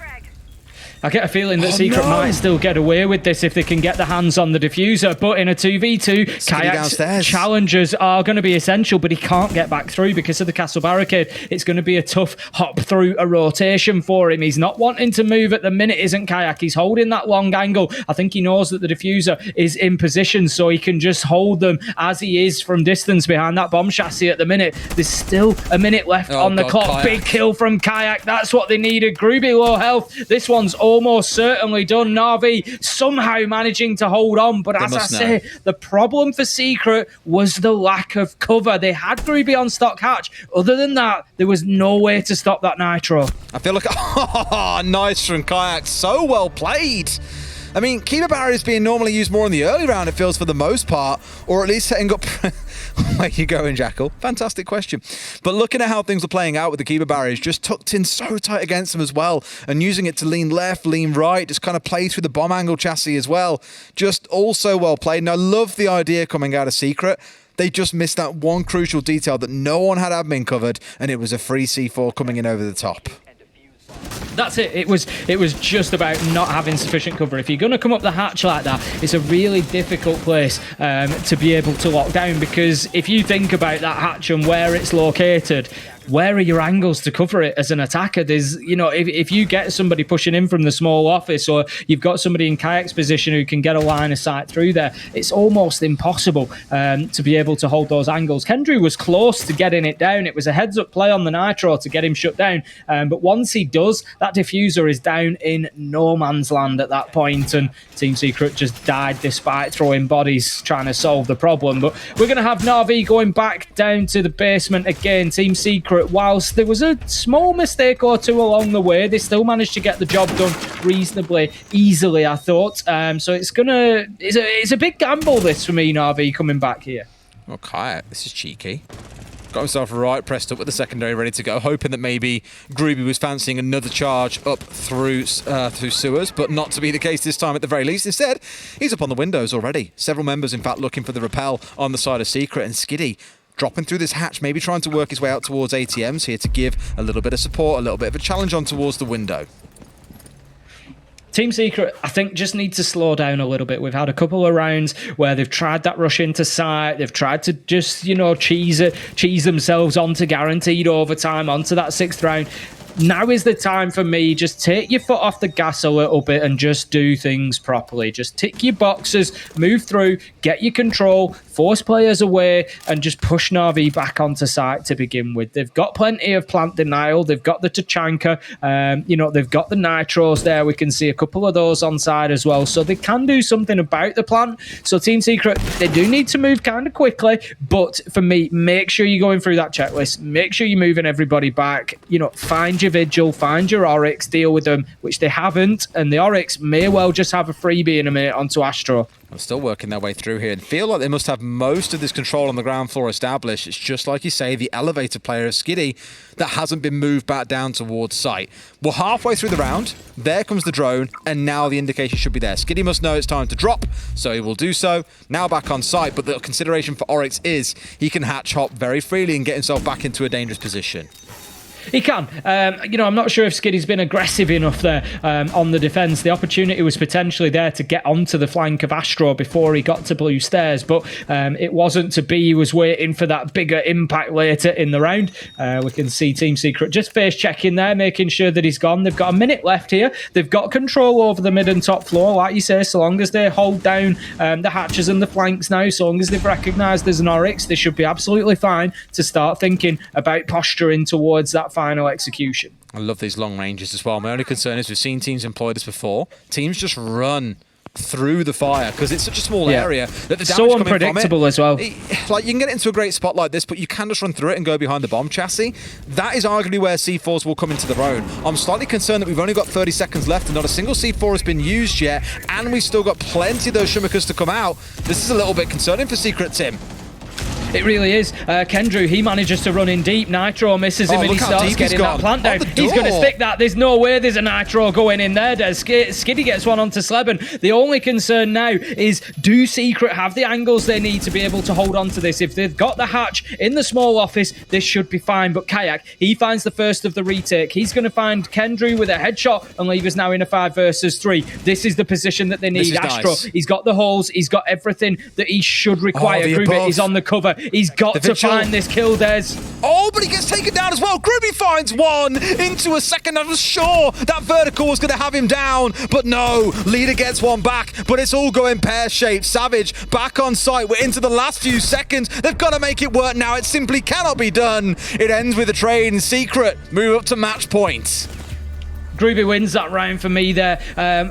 I get a feeling that Secret might still get away with this if they can get the hands on the diffuser, but in a 2v2, Kayak's challenges are going to be essential, but he can't get back through because of the castle barricade. It's going to be a tough hop through a rotation for him. He's not wanting to move at the minute, isn't Kayak? He's holding that long angle. I think he knows that the diffuser is in position, so he can just hold them as he is from distance behind that bomb chassis at the minute. There's still a minute left on the clock. Kayak. Big kill from Kayak. That's what they needed. Grubby low health. This one's almost certainly done. Navi somehow managing to hold on, but as I say, the problem for Secret was the lack of cover. They had Grubby on stock hatch. Other than that, there was no way to stop that nitro. I feel like nice from Kayak, so well played. I mean, Keeper Barrier is being normally used more in the early round, it feels, for the most part, or at least setting up... Where you going, Jackal? Fantastic question. But looking at how things are playing out with the Keeper Barriers, just tucked in so tight against them as well, and using it to lean left, lean right, just kind of play through the bomb angle chassis as well. Just also well played. And I love the idea coming out of Secret. They just missed that one crucial detail that no one had admin covered, and it was a free C4 coming in over the top. That's it. It was just about not having sufficient cover. If you're going to come up the hatch like that, it's a really difficult place to be able to lock down, because if you think about that hatch and where it's located, where are your angles to cover it as an attacker? There's, you know, if you get somebody pushing in from the small office, or you've got somebody in Kayak's position who can get a line of sight through there, it's almost impossible to be able to hold those angles. Kendry was close to getting it down. It was a heads-up play on the Nitro to get him shut down. But once he does, that diffuser is down in no man's land at that point, and Team Secret just died despite throwing bodies trying to solve the problem. But we're going to have Navi going back down to the basement again. Team Secret, whilst there was a small mistake or two along the way, they still managed to get the job done reasonably easily, I thought. So it's a big gamble, this, for me, Navi, coming back here. Okay, this is cheeky. Got himself right pressed up with the secondary ready to go, hoping that maybe Groovy was fancying another charge up through sewers, but not to be the case this time at the very least. Instead, he's up on the windows already. Several members, in fact, looking for the rappel on the side of Secret, and Skiddy dropping through this hatch, maybe trying to work his way out towards ATMs here to give a little bit of support, a little bit of a challenge on towards the window. Team Secret, I think, just need to slow down a little bit. We've had a couple of rounds where they've tried that rush into sight. They've tried to just, you know, cheese themselves onto guaranteed overtime, onto that 6th round. Now is the time for me. Just take your foot off the gas a little bit and just do things properly. Just tick your boxes, move through, get your control, force players away, and just push Navi back onto site to begin with. They've got plenty of plant denial. They've got the Tachanka. You know, they've got the Nitros there. We can see a couple of those on side as well. So they can do something about the plant. So Team Secret, they do need to move kind of quickly. But for me, make sure you're going through that checklist. Make sure you're moving everybody back. You know, find your Vigil, find your Oryx, deal with them, which they haven't, and the Oryx may well just have a freebie in a minute onto Astro. I'm still working their way through here and feel like they must have most of this control on the ground floor established. It's just like you say, the elevator player, Skiddy, that hasn't been moved back down towards site. We're halfway through the round. There comes the drone, and now the indication should be there. Skiddy must know it's time to drop, so he will do so. Now back on site, but the consideration for Oryx is he can hatch hop very freely and get himself back into a dangerous position. He can. You know, I'm not sure if Skiddy's been aggressive enough there on the defence. The opportunity was potentially there to get onto the flank of Astro before he got to Blue Stairs, but it wasn't to be. He was waiting for that bigger impact later in the round. We can see Team Secret just face checking there, making sure that he's gone. They've got a minute left here. They've got control over the mid and top floor, like you say, so long as they hold down the hatches and the flanks now, so long as they've recognised there's an Oryx, they should be absolutely fine to start thinking about posturing towards that final execution. I love these long ranges as well. My only concern is we've seen teams employ this before. Teams just run through the fire because it's such a small area that the damage so unpredictable as well. Like, you can get into a great spot like this, but you can just run through it and go behind the bomb chassis. That is arguably where C4s will come into their own. I'm slightly concerned that we've only got 30 seconds left and not a single C4 has been used yet, and we've still got plenty of those Shumikas to come out. This is a little bit concerning for Secret, Tim. It really is. Kendrew, he manages to run in deep. Nitro misses him and he starts getting that plant down. He's going to stick that. There's no way there's a Nitro going in there. Skiddy gets one onto Sleben. The only concern now is, do Secret have the angles they need to be able to hold on to this? If they've got the hatch in the small office, this should be fine. But Kayak, he finds the first of the retake. He's going to find Kendrew with a headshot and leave us now in a 5 versus 3. This is the position that they need. Astro, nice. He's got the holes. He's got everything that he should require. Groovy is on the cover. He's got to find this kill, Des. Oh, but he gets taken down as well. Groovy finds one into a second. I was sure that vertical was going to have him down, but no. Leader gets one back, but it's all going pear-shaped. Savage back on site. We're into the last few seconds. They've got to make it work now. It simply cannot be done. It ends with a trade and Secret move up to match point. Groovy wins that round for me there.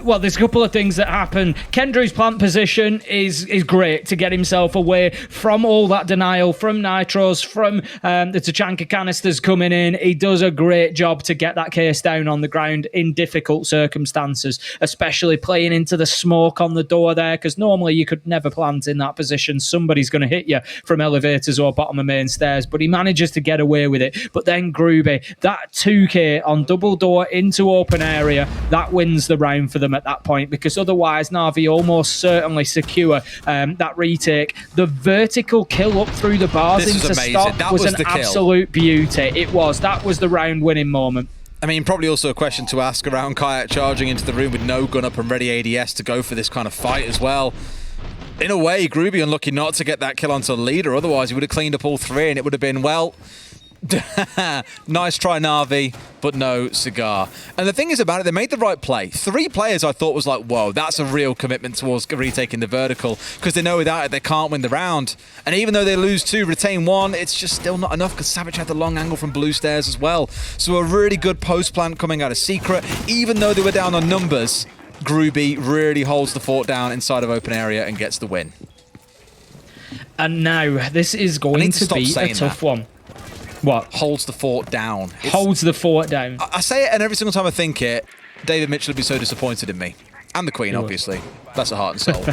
Well, there's a couple of things that happen. Kendrew's plant position is great to get himself away from all that denial, from Nitros, from the Tachanka canisters coming in. He does a great job to get that case down on the ground in difficult circumstances, especially playing into the smoke on the door there, because normally you could never plant in that position. Somebody's going to hit you from elevators or bottom of main stairs, but he manages to get away with it. But then Groovy, that 2K on double door into open area, that wins the round for them at that point, because otherwise Navi almost certainly secure that retake. The vertical kill up through the bars into stop was an absolute beauty. It was. That was the round winning moment. I mean, probably also a question to ask around Kayak charging into the room with no gun up and ready ADS to go for this kind of fight as well. In a way, Groovy unlucky not to get that kill onto the leader, otherwise he would have cleaned up all three and it would have been, well, Nice try, Navi, but no cigar. And the thing is about it, they made the right play. 3 players I thought was like, whoa, that's a real commitment towards retaking the vertical, because they know without it they can't win the round. And even though they lose 2, retain 1, it's just still not enough, because Savage had the long angle from blue stairs as well. So a really good post plant coming out of Secret. Even though they were down on numbers, Groovy really holds the fort down inside of open area and gets the win. And now this is going to be a tough one. What? Holds the fort down. Holds the fort down. I say it, and every single time I think it, David Mitchell would be so disappointed in me. And the Queen, obviously. That's a heart and soul.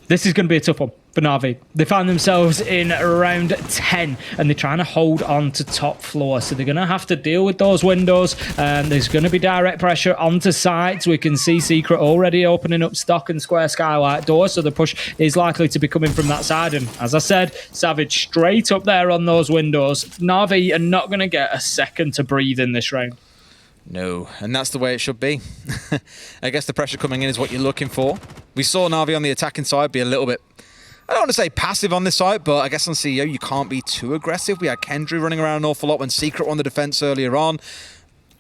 This is going to be a tough one for Navi. They find themselves in round 10 and they're trying to hold on to top floor. So they're going to have to deal with those windows. There's going to be direct pressure onto sides. We can see Secret already opening up stock and square skylight doors. So the push is likely to be coming from that side. And as I said, Savage straight up there on those windows. Navi are not going to get a second to breathe in this round. No, and that's the way it should be. I guess the pressure coming in is what you're looking for. We saw Navi on the attacking side be a little bit, I don't want to say passive on this side, but I guess on CEO you can't be too aggressive. We had Kendry running around an awful lot when Secret won the defense earlier on.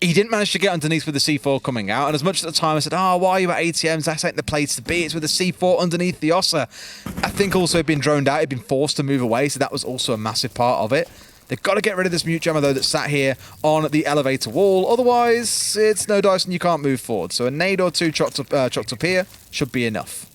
He didn't manage to get underneath with the C4 coming out, and as much at the time I said, oh, why are you at ATMs? That's ain't the place to be. It's with the C4 underneath the Ossa. I think also he'd been droned out, he'd been forced to move away, so that was also a massive part of it. They've got to get rid of this mute jammer, though, that's sat here on the elevator wall. Otherwise, it's no dice and you can't move forward. So a nade or 2 chopped up here should be enough.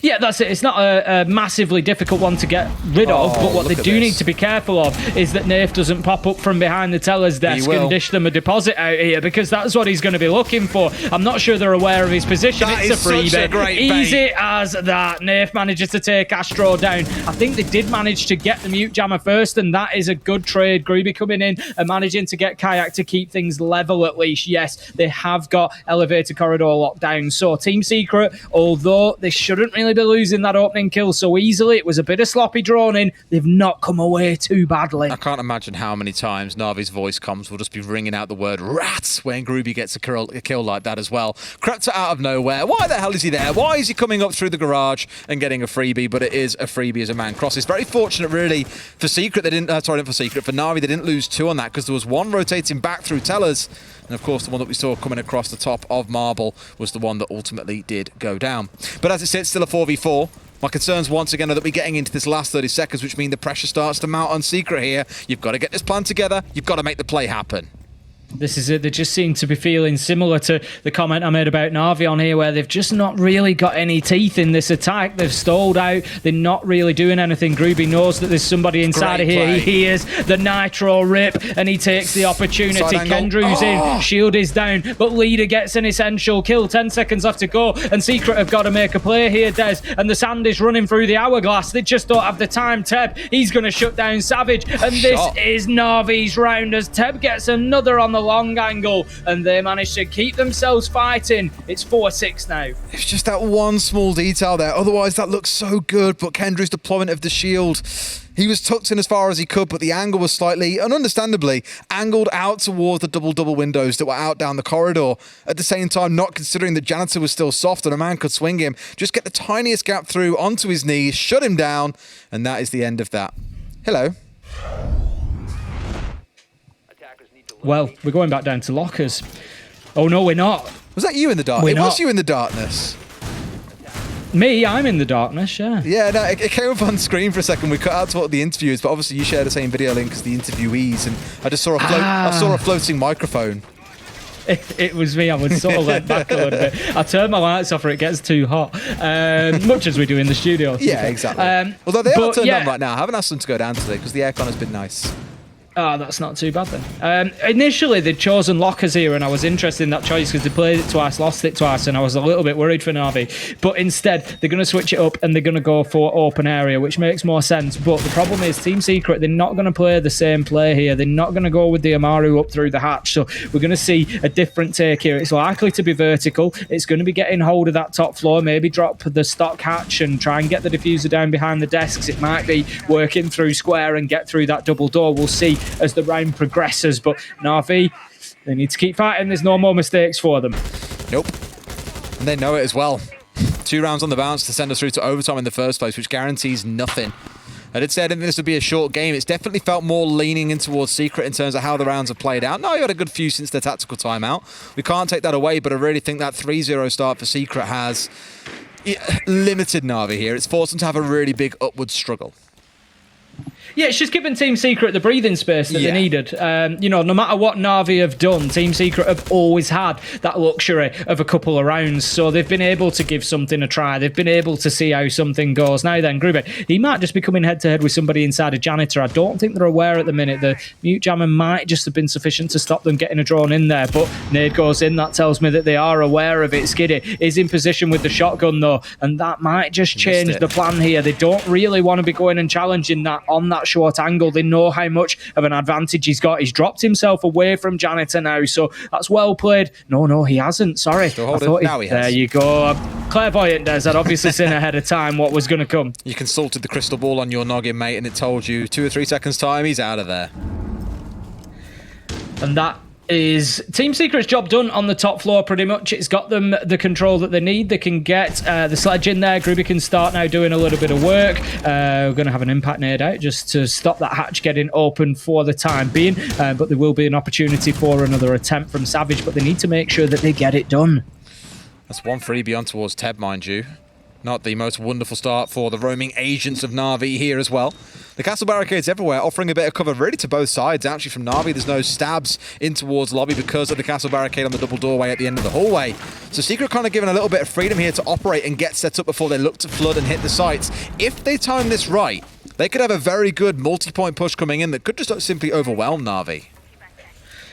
Yeah, that's it. It's not a massively difficult one to get rid of, but what they do need to be careful of is that Nath doesn't pop up from behind the teller's desk and dish them a deposit out here, because that's what he's going to be looking for. I'm not sure they're aware of his position. It's a freebie. Easy as that. Nath manages to take Astro down. I think they did manage to get the mute jammer first, and that is a good trade. Groovy coming in and managing to get Kayak to keep things level at least. Yes, they have got elevator corridor locked down. So Team Secret, although they shouldn't really be losing that opening kill so easily, it was a bit of sloppy droning, they've not come away too badly. I can't imagine how many times Navi's voice comms will just be ringing out the word rats when Groovy gets a kill like that as well. Crept out of nowhere. Why the hell is he there? Why is he coming up through the garage and getting a freebie? But it is a freebie as a man crosses. Very fortunate really for Secret. They didn't, sorry, not for Secret, for Navi, they didn't lose 2 on that, because there was 1 rotating back through tellers. And of course, the one that we saw coming across the top of Marble was the one that ultimately did go down. But as it sits, still a 4v4. My concerns once again are that we're getting into this last 30 seconds, which mean the pressure starts to mount on Secret here. You've got to get this plan together. You've got to make the play happen. This is it. They just seem to be feeling similar to the comment I made about Navi on here, where they've just not really got any teeth in this attack. They've stalled out. They're not really doing anything. Groovy knows that there's somebody inside of here. He hears the nitro rip and he takes the opportunity. Kendrew's in. Shield is down, but Leader gets an essential kill. 10 seconds left to go, and Secret have got to make a play here, Des. And the sand is running through the hourglass. They just don't have the time. Teb, he's going to shut down Savage. And this is Navi's round as Teb gets another on the long angle, and they manage to keep themselves fighting. It's 4-6 now. It's just that one small detail there. Otherwise, that looks so good. But Kendrew's deployment of the shield, he was tucked in as far as he could, but the angle was slightly, and understandably, angled out towards the double windows that were out down the corridor. At the same time, not considering the janitor was still soft and a man could swing him, just get the tiniest gap through onto his knees, shut him down, and that is the end of that. Hello. Well, we're going back down to lockers. Oh, no, we're not. Was that you in the dark? It was you in the darkness. Me, I'm in the darkness, yeah. Yeah, no, it came up on screen for a second. We cut out to what the interview is, but obviously you share the same video link as the interviewees, and I just saw a I saw a floating microphone. It was me. I was sort of let back a little bit. I turned my lights off or it gets too hot, much as we do in the studio. Yeah, exactly. Although they are turned on right now. I haven't asked them to go down today because the aircon has been nice. Oh, that's not too bad then. Initially, they'd chosen lockers here, and I was interested in that choice because they played it twice, lost it twice, and I was a little bit worried for Navi. But instead, they're going to switch it up, and they're going to go for open area, which makes more sense. But the problem is, Team Secret, they're not going to play the same play here. They're not going to go with the Amaru up through the hatch. So we're going to see a different take here. It's likely to be vertical. It's going to be getting hold of that top floor, maybe drop the stock hatch and try and get the diffuser down behind the desks. It might be working through square and get through that double door. We'll see as the round progresses, but Navi, they need to keep fighting. There's no more mistakes for them. Nope. And they know it as well. 2 rounds on the bounce to send us through to overtime in the first place, which guarantees nothing. I did say I didn't think this would be a short game. It's definitely felt more leaning in towards Secret in terms of how the rounds have played out. Navi had a good few since their tactical timeout. We can't take that away, but I really think that 3-0 start for Secret has limited Navi here. It's forced them to have a really big upward struggle. Yeah, it's just given Team Secret the breathing space that they needed. You know, no matter what Navi have done, Team Secret have always had that luxury of a couple of rounds. So they've been able to give something a try. They've been able to see how something goes. Now then, Grube, he might just be coming head-to-head with somebody inside a Janitor. I don't think they're aware at the minute. The mute jammer might just have been sufficient to stop them getting a drone in there. But nade goes in. That tells me that they are aware of it. Skiddy is in position with the shotgun, though. And that might just change the plan here. They don't really want to be going and challenging that on that short angle. They know how much of an advantage he's got. He's dropped himself away from Janitor now, so that's well played. No, he hasn't. Sorry. Now he has. There you go. Clairvoyant Des had obviously seen ahead of time what was going to come. You consulted the crystal ball on your noggin, mate, and it told you 2 or 3 seconds time, he's out of there. And that is Team Secret's job done on the top floor pretty much. It's got them the control that they need. They can get the sledge in there. Gruby can start now doing a little bit of work. We're going to have an impact nade out just to stop that hatch getting open for the time being. But there will be an opportunity for another attempt from Savage, but they need to make sure that they get it done. That's 1 freebie on towards Teb, mind you. Not the most wonderful start for the roaming agents of Navi here as well. The castle barricades everywhere, offering a bit of cover really to both sides. Actually, from Navi, there's no stabs in towards lobby because of the castle barricade on the double doorway at the end of the hallway. So Secret kind of given a little bit of freedom here to operate and get set up before they look to flood and hit the sites. If they time this right, they could have a very good multi-point push coming in that could just simply overwhelm Navi.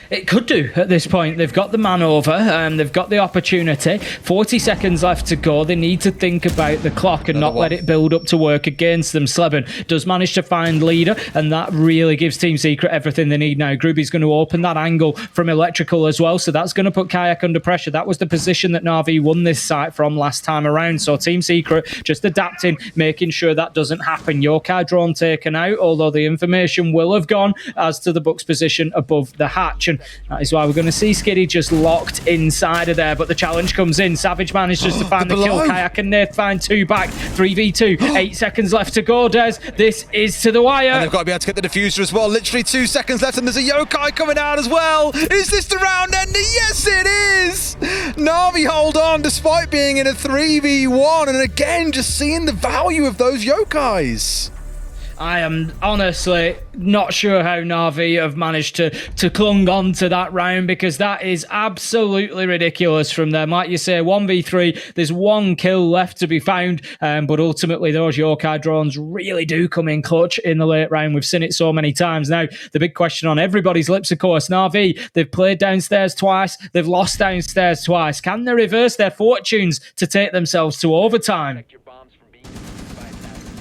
It could do at this point. They've got the man over and they've got the opportunity. 40 seconds left to go. They need to think about the clock and not let it build up to work against them. Sleben does manage to find leader, and that really gives Team Secret everything they need now. Gruby's going to open that angle from electrical as well, so that's going to put Kayak under pressure. That was the position that Navi won this site from last time around. So Team Secret just adapting, making sure that doesn't happen. Yokai drone taken out, although the information will have gone as to the Bucks position above the hatch. And that is why we're going to see Skiddy just locked inside of there. But the challenge comes in. Savage manages to find the kill. Kayak and Nath find 2 back. 3v2. 8 seconds left to go, Des. This is to the wire. And they've got to be able to get the diffuser as well. Literally 2 seconds left, and there's a Yokai coming out as well. Is this the round ender? Yes, it is! Navi hold on despite being in a 3v1. And again, just seeing the value of those Yokais. I am honestly not sure how Navi have managed to clung on to that round, because that is absolutely ridiculous from them. Like you say, 1v3, there's 1 kill left to be found, but ultimately those Yokai drones really do come in clutch in the late round. We've seen it so many times. Now, the big question on everybody's lips, of course, Navi, they've played downstairs twice, they've lost downstairs twice. Can they reverse their fortunes to take themselves to overtime?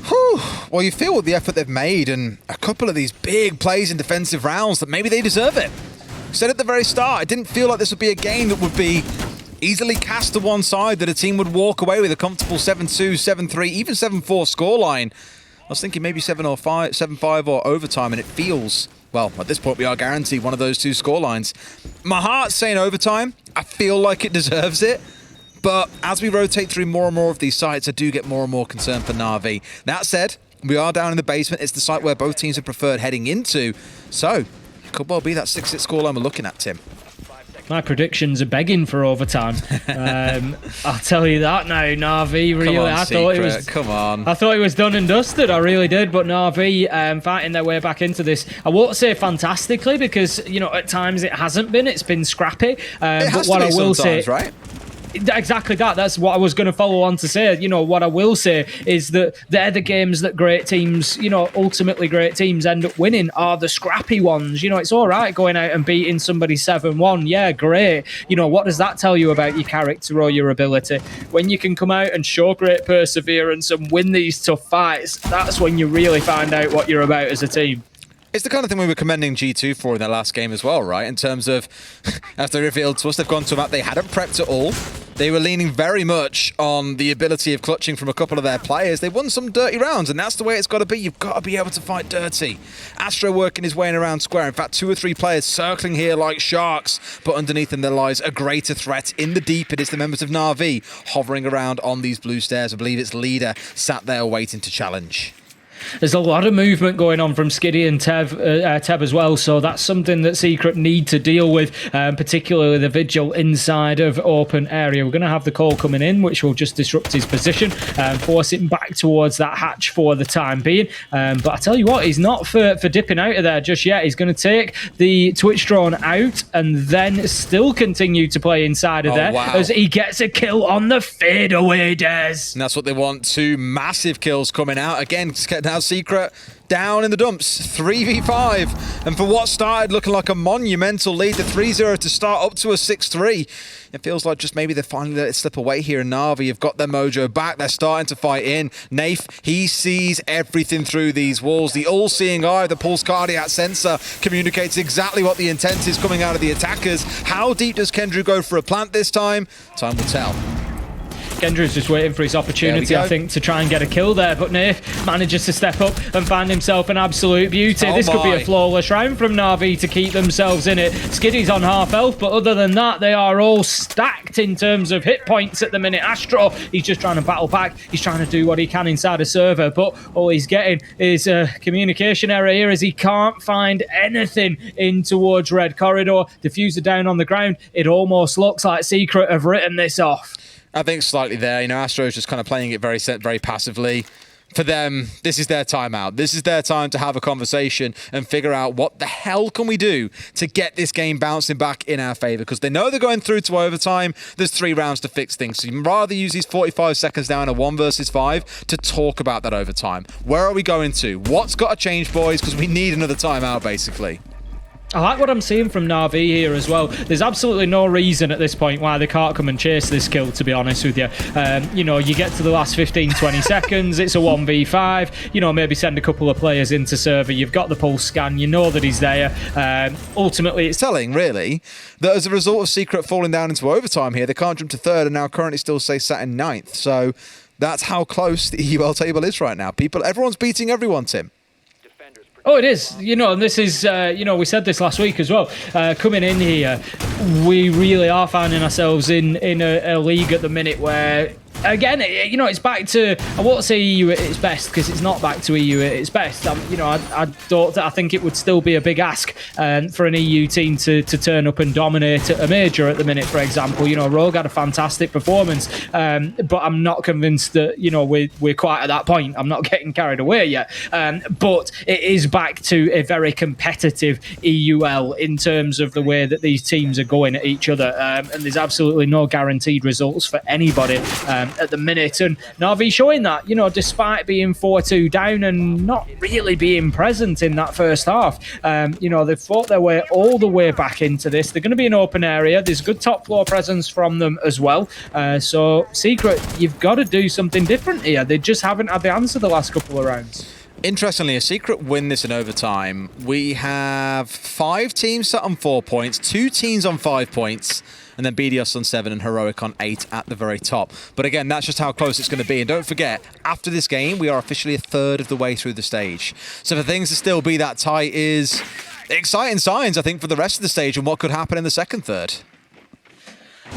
Whew. Well, you feel with the effort they've made and a couple of these big plays in defensive rounds that maybe they deserve it. Said at the very start, it didn't feel like this would be a game that would be easily cast to one side, that a team would walk away with a comfortable 7-2, 7-3, even 7-4 scoreline. I was thinking maybe 7-5 or overtime, and it feels, well, at this point we are guaranteed one of those 2 scorelines. My heart's saying overtime. I feel like it deserves it. But as we rotate through more and more of these sites, I do get more and more concerned for Navi. That said, we are down in the basement. It's the site where both teams have preferred heading into. So, it could well be that 6-6 scoreline we're looking at, Tim. My predictions are begging for overtime. I'll tell you that now, Navi. Really, I thought it was done and dusted. I really did. But Navi fighting their way back into this. I won't say fantastically, because you know at times it hasn't been. It's been scrappy. It has but what I will say, right? Exactly that. That's what I was going to follow on to say. You know, what I will say is that they're the games that great teams, you know, ultimately great teams end up winning are the scrappy ones. You know, it's all right going out and beating somebody 7-1. Yeah, great. You know, what does that tell you about your character or your ability? When you can come out and show great perseverance and win these tough fights, that's when you really find out what you're about as a team. It's the kind of thing we were commending G2 for in their last game as well, right? In terms of, as they revealed to us, they've gone to a map they hadn't prepped at all. They were leaning very much on the ability of clutching from a couple of their players. They won some dirty rounds, and that's the way it's got to be. You've got to be able to fight dirty. Astro working his way in around square. In fact, 2 or 3 players circling here like sharks, but underneath them there lies a greater threat. In the deep, it is the members of Navi hovering around on these blue stairs. I believe its leader sat there waiting to challenge. There's a lot of movement going on from Skiddy and Teb as well, so that's something that Secret need to deal with, particularly the Vigil inside of open area. We're going to have the call coming in, which will just disrupt his position, force him back towards that hatch for the time being. But I tell you what, he's not for dipping out of there just yet. He's going to take the Twitch drone out and then still continue to play inside of there as he gets a kill on the fadeaway, Des. And that's what they want. 2 massive kills coming out. Again, now Secret down in the dumps, 3v5. And for what started looking like a monumental lead, the 3-0 to start up to a 6-3. It feels like just maybe they finally let it slip away here in Navi. Have got their mojo back. They're starting to fight in. Nath, he sees everything through these walls. The all-seeing eye, the pulse cardiac sensor, communicates exactly what the intent is coming out of the attackers. How deep does Kendrew go for a plant this time? Time will tell. Kendrew's just waiting for his opportunity, I think, to try and get a kill there. But Nath manages to step up and find himself an absolute beauty. This could be a flawless round from Navi to keep themselves in it. Skiddy's on half health, but other than that, they are all stacked in terms of hit points at the minute. Astro, he's just trying to battle back. He's trying to do what he can inside a server, but all he's getting is a communication error here as he can't find anything in towards Red Corridor. Diffuser down on the ground. It almost looks like Secret have written this off. I think slightly there. You know, Astro's just kind of playing it very passively. For them, this is their timeout. This is their time to have a conversation and figure out what the hell can we do to get this game bouncing back in our favor, because they know they're going through to overtime. There's 3 rounds to fix things. So you'd rather use these 45 seconds down a 1 versus 5 to talk about that overtime. Where are we going to? What's got to change, boys? Because we need another timeout, basically. I like what I'm seeing from Navi here as well. There's absolutely no reason at this point why they can't come and chase this kill, to be honest with you. You know, you get to the last 15, 20 seconds, it's a 1v5. You know, maybe send a couple of players into server. You've got the pulse scan. You know that he's there. Ultimately, it's telling, really, that as a result of Secret falling down into overtime here, they can't jump to 3rd and now currently still sat in 9th. So that's how close the EUL table is right now. Everyone's beating everyone, Tim. Oh, it is. You know, and this is, you know, we said this last week as well. Coming in here, we really are finding ourselves in a league at the minute where, again, you know, it's back to, I won't say EU at its best because it's not back to EU at its best. You know, I think it would still be a big ask for an EU team to turn up and dominate a major at the minute, for example. You know, Rogue had a fantastic performance, but I'm not convinced that, you know, we're quite at that point. I'm not getting carried away yet. But it is back to a very competitive EUL in terms of the way that these teams are going at each other. And there's absolutely no guaranteed results for anybody at the minute, and Navi showing that, you know, despite being 4-2 down and not really being present in that first half, you know, they've fought their way all the way back into this. They're going to be in open area. There's good top floor presence from them as well. So Secret, you've got to do something different here. They just haven't had the answer the last couple of rounds. Interestingly, a Secret win this in overtime. We have 5 teams set on 4 points, 2 teams on 5 points, and then BDS on 7 and Heroic on 8 at the very top. But again, that's just how close it's going to be. And don't forget, after this game, we are officially a third of the way through the stage. So for things to still be that tight is exciting signs, I think, for the rest of the stage and what could happen in the second third.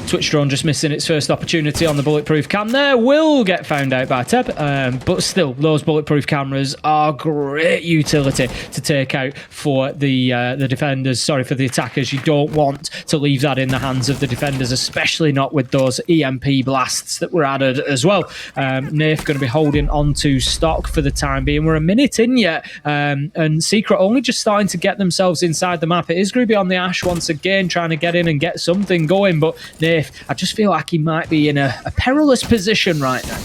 Twitch drone just missing its first opportunity on the bulletproof cam there. Will get found out by Teb, but still, those bulletproof cameras are great utility to take out for the defenders. Sorry, for the attackers. You don't want to leave that in the hands of the defenders, especially not with those EMP blasts that were added as well. Nath going to be holding on to stock for the time being. We're a minute in yet, and Secret only just starting to get themselves inside the map. It is going to be on the Ash once again, trying to get in and get something going, but Nath, I just feel like he might be in a perilous position right now.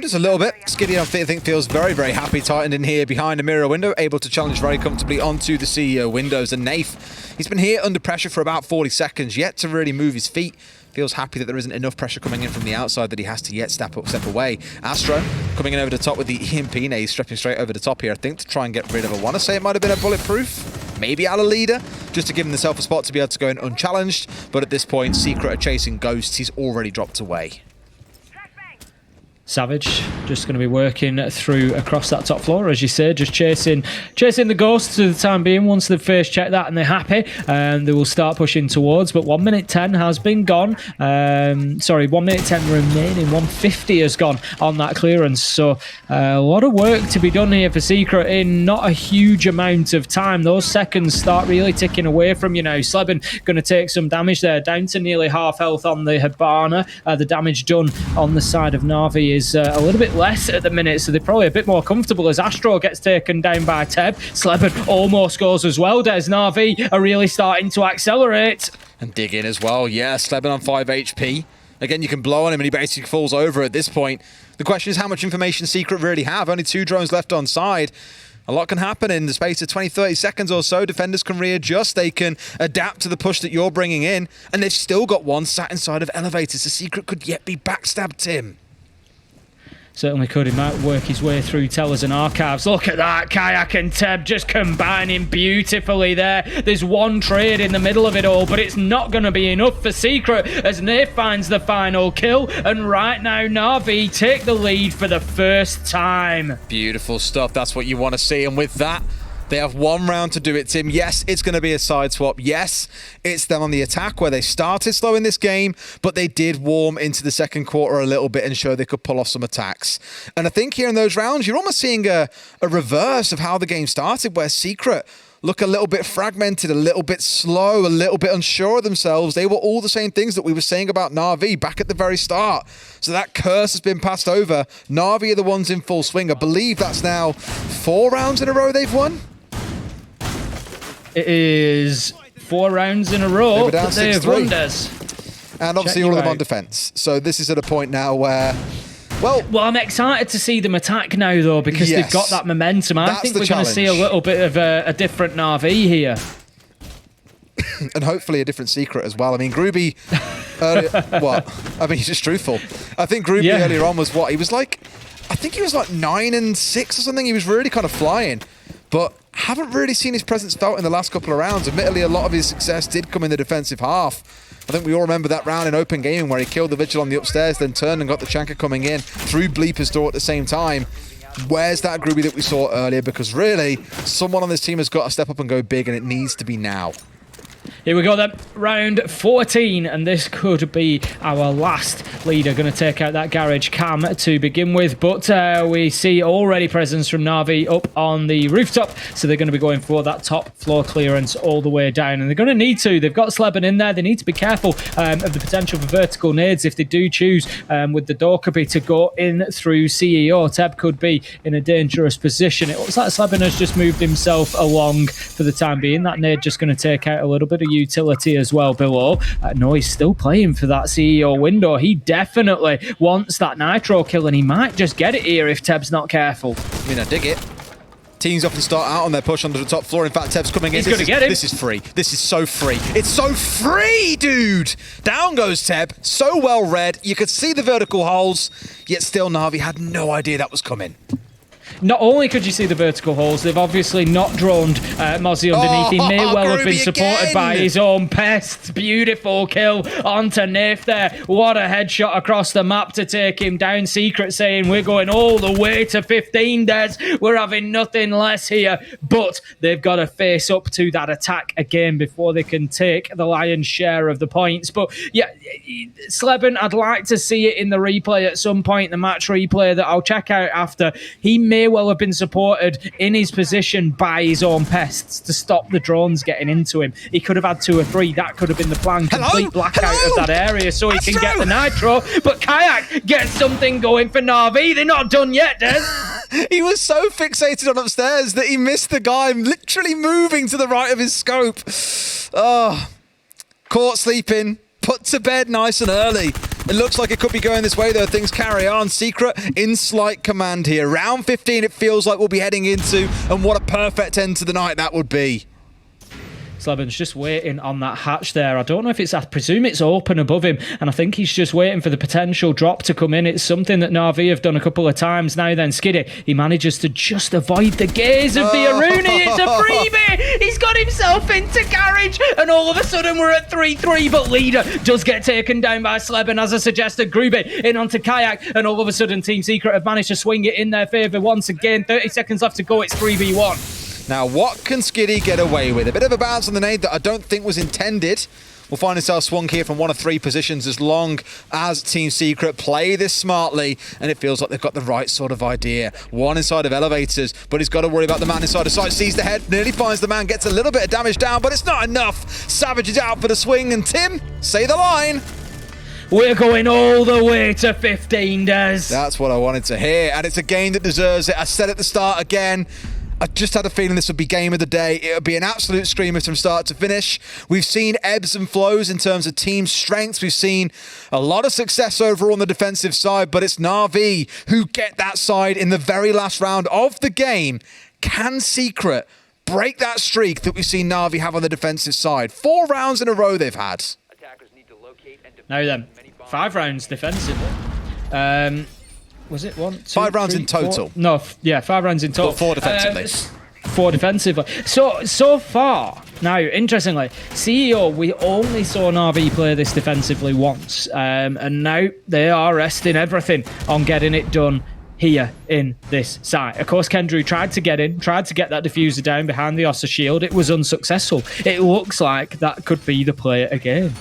Just a little bit. Skiddy, I think, feels very, very happy tightened in here behind a mirror window, able to challenge very comfortably onto the CEO windows. And Nath, he's been here under pressure for about 40 seconds, yet to really move his feet. Feels happy that there isn't enough pressure coming in from the outside that he has to yet step away. Astro coming in over the top with the EMP. Now he's stepping straight over the top here, I think, to try and get rid of, I want to say it might have been a bulletproof, maybe out a leader, just to give himself a spot to be able to go in unchallenged. But at this point, Secret are chasing ghosts. He's already dropped away. Savage just going to be working through across that top floor, as you say, just chasing the ghosts for the time being. Once they've first checked that and they're happy, they will start pushing towards. But 1 minute 10 has been gone. 1 minute 10 remaining. 150 has gone on that clearance. So a lot of work to be done here for Secret in not a huge amount of time. Those seconds start really ticking away from you now. Sleben going to take some damage there, down to nearly half health on the Hibana. The damage done on the side of Navi is a little bit less at the minute, so they're probably a bit more comfortable as Astro gets taken down by Teb. Sleben almost goes as well. Des Navi are really starting to accelerate. And dig in as well. Yeah, Sleben on 5 HP. Again, you can blow on him and he basically falls over at this point. The question is how much information Secret really have. Only 2 drones left on side. A lot can happen in the space of 20-30 seconds or so. Defenders can readjust. They can adapt to the push that you're bringing in. And they've still got one sat inside of elevators. The Secret could yet be backstabbed, Tim. Certainly could. He might work his way through tellers and archives. Look at that. Kayak and Teb just combining beautifully there. There's one trade in the middle of it all, but it's not going to be enough for Secret as Nath finds the final kill. And right now, Navi take the lead for the first time. Beautiful stuff. That's what you want to see. And with that, they have 1 round to do it, Tim. Yes, it's going to be a side swap. Yes, it's them on the attack where they started slow in this game, but they did warm into the second quarter a little bit and show they could pull off some attacks. And I think here in those rounds, you're almost seeing a reverse of how the game started, where Secret look a little bit fragmented, a little bit slow, a little bit unsure of themselves. They were all the same things that we were saying about Navi back at the very start. So that curse has been passed over. Navi are the ones in full swing. I believe that's now 4 rounds in a row they've won. It is 4 rounds in a row. They were down 6-3. And obviously all of them on defense. So this is at a point now where, well, I'm excited to see them attack now, though, because they've got that momentum. I think we're going to see a little bit of a different Navi here. And hopefully a different Secret as well. I mean, Groovy, he's just truthful. I think Groovy earlier on was what? He was like, I think he was like 9-6 or something. He was really kind of flying. But haven't really seen his presence felt in the last couple of rounds. Admittedly, a lot of his success did come in the defensive half. I think we all remember that round in Open Gaming where he killed the Vigil on the upstairs, then turned and got the Chanka coming in through Bleeper's door at the same time. Where's that Groovy that we saw earlier? Because really, someone on this team has got to step up and go big, and it needs to be now. Here we go then, round 14, and this could be our last leader. Going to take out that garage cam to begin with, but we see already presence from Navi up on the rooftop, so they're going to be going for that top floor clearance all the way down, and they're going to need to. They've got Sleben in there. They need to be careful of the potential for vertical nades if they do choose with the Dorkaby to go in through CEO. Teb could be in a dangerous position. It looks like Sleben has just moved himself along for the time being. That nade just going to take out a little bit of utility as well below. No, he's still playing for that CEO window. He definitely wants that nitro kill, and he might just get it here if Teb's not careful. I mean, I dig it. Teams often start out on their push onto the top floor. In fact, Teb's coming in. He's going to get him. This is free. This is so free. It's so free, dude! Down goes Teb. So well read. You could see the vertical holes, yet still Navi had no idea that was coming. Not only could you see the vertical holes, they've obviously not droned Mozzie underneath. He may well have been supported by his own pests. Beautiful kill onto Nath there. What a headshot across the map to take him down. Secret saying we're going all the way to 15, Des. We're having nothing less here. But they've got to face up to that attack again before they can take the lion's share of the points. But yeah, Sleben, I'd like to see it in the replay at some point, the match replay that I'll check out after. He may well have been supported in his position by his own pests to stop the drones getting into him. He could have had 2 or 3. That could have been the plan. Complete blackout of that area so he can get the nitro. But Kayak gets something going for Navi. They're not done yet, Des. He was so fixated on upstairs that he missed the guy literally moving to the right of his scope. Oh, caught sleeping. Put to bed nice and early. It looks like it could be going this way, though. Things carry on. Secret in slight command here. Round 15, it feels like we'll be heading into, and what a perfect end to the night that would be. Sleben's just waiting on that hatch there. I don't know if I presume it's open above him, and I think he's just waiting for the potential drop to come in. It's something that Navi have done a couple of times now. Then Skiddy, he manages to just avoid the gaze of the Aruni. It's a freebie. He's got himself into garage, and all of a sudden we're at 3-3. But Leader does get taken down by Sleben, as I suggested. Grube in onto Kayak, and all of a sudden Team Secret have managed to swing it in their favour once again. 30 seconds left to go. It's 3v1. Now, what can Skiddy get away with? A bit of a bounce on the nade that I don't think was intended. We'll find himself swung here from one of 3 positions as long as Team Secret play this smartly, and it feels like they've got the right sort of idea. One inside of elevators, but he's got to worry about the man inside of site. Sees the head, nearly finds the man, gets a little bit of damage down, but it's not enough. Savage is out for the swing, and Tim, say the line. We're going all the way to 15, Des. That's what I wanted to hear, and it's a game that deserves it. I said at the start again, I just had a feeling this would be game of the day. It would be an absolute screamer from start to finish. We've seen ebbs and flows in terms of team strengths. We've seen a lot of success overall on the defensive side, but it's Navi who get that side in the very last round of the game. Can Secret break that streak that we've seen Navi have on the defensive side? 4 rounds in a row they've had. Now then, 5 rounds defensively. Was it 1, 2, 5 rounds 3, in total? 4? No, yeah, 5 rounds in total. But 4 defensively. 4 defensively. So far, now, interestingly, CEO, we only saw Navi play this defensively once. And now they are resting everything on getting it done here in this site. Of course, Kendrew tried to get that diffuser down behind the Ossa shield. It was unsuccessful. It looks like that could be the play again.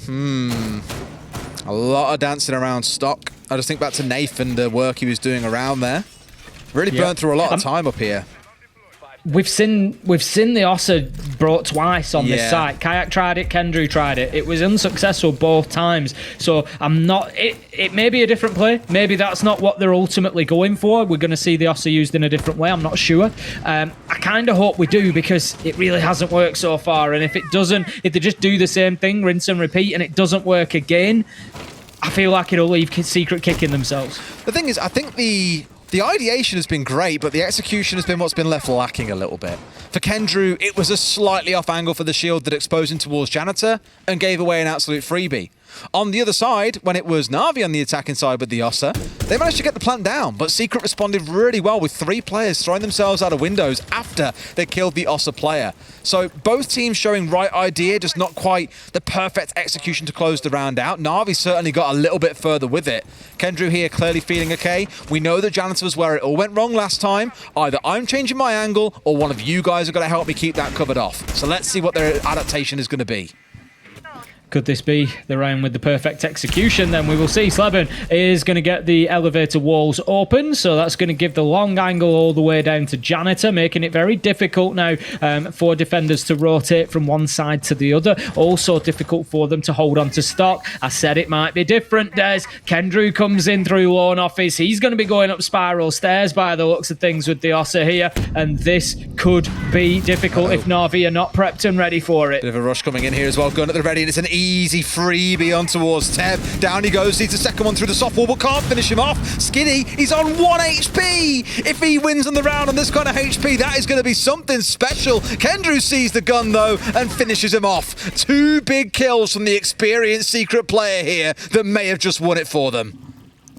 A lot of dancing around stock. I just think back to Nathan, the work he was doing around there. Really burnt through a lot of time up here. We've seen the Ossa brought twice on this site. Kayak tried it, Kendrew tried it. It was unsuccessful both times. So I'm not. It may be a different play. Maybe that's not what they're ultimately going for. We're going to see the Ossa used in a different way. I'm not sure. I kind of hope we do, because it really hasn't worked so far. And if it doesn't, if they just do the same thing, rinse and repeat, and it doesn't work again, I feel like it'll leave Secret kicking themselves. The thing is, I think the ideation has been great, but the execution has been what's been left lacking a little bit. For Kendrew, it was a slightly off angle for the shield that exposed him towards Janitor and gave away an absolute freebie. On the other side, when it was Navi on the attacking side with the Ossa, they managed to get the plant down, but Secret responded really well with 3 players throwing themselves out of windows after they killed the Ossa player. So both teams showing right idea, just not quite the perfect execution to close the round out. Navi certainly got a little bit further with it. Kendrew here clearly feeling okay. We know that Janitor was where it all went wrong last time. Either I'm changing my angle or one of you guys are going to help me keep that covered off. So let's see what their adaptation is going to be. Could this be the round with the perfect execution? Then we will see. Sleben is going to get the elevator walls open, so that's going to give the long angle all the way down to Janitor, making it very difficult now for defenders to rotate from one side to the other. Also difficult for them to hold on to stock. I said it might be different, Des. Kendrew comes in through Lawn Office. He's going to be going up spiral stairs by the looks of things with the Ossa here, and this could be difficult if Navi are not prepped and ready for it. Bit of a rush coming in here as well. Gun at the ready, and it's an easy freebie on towards Teb. Down he goes, needs a second one through the soft wall, but can't finish him off. Skiddy, he's on 1 HP. If he wins on the round on this kind of HP, that is going to be something special. Kendrew sees the gun though and finishes him off. 2 big kills from the experienced Secret player here that may have just won it for them.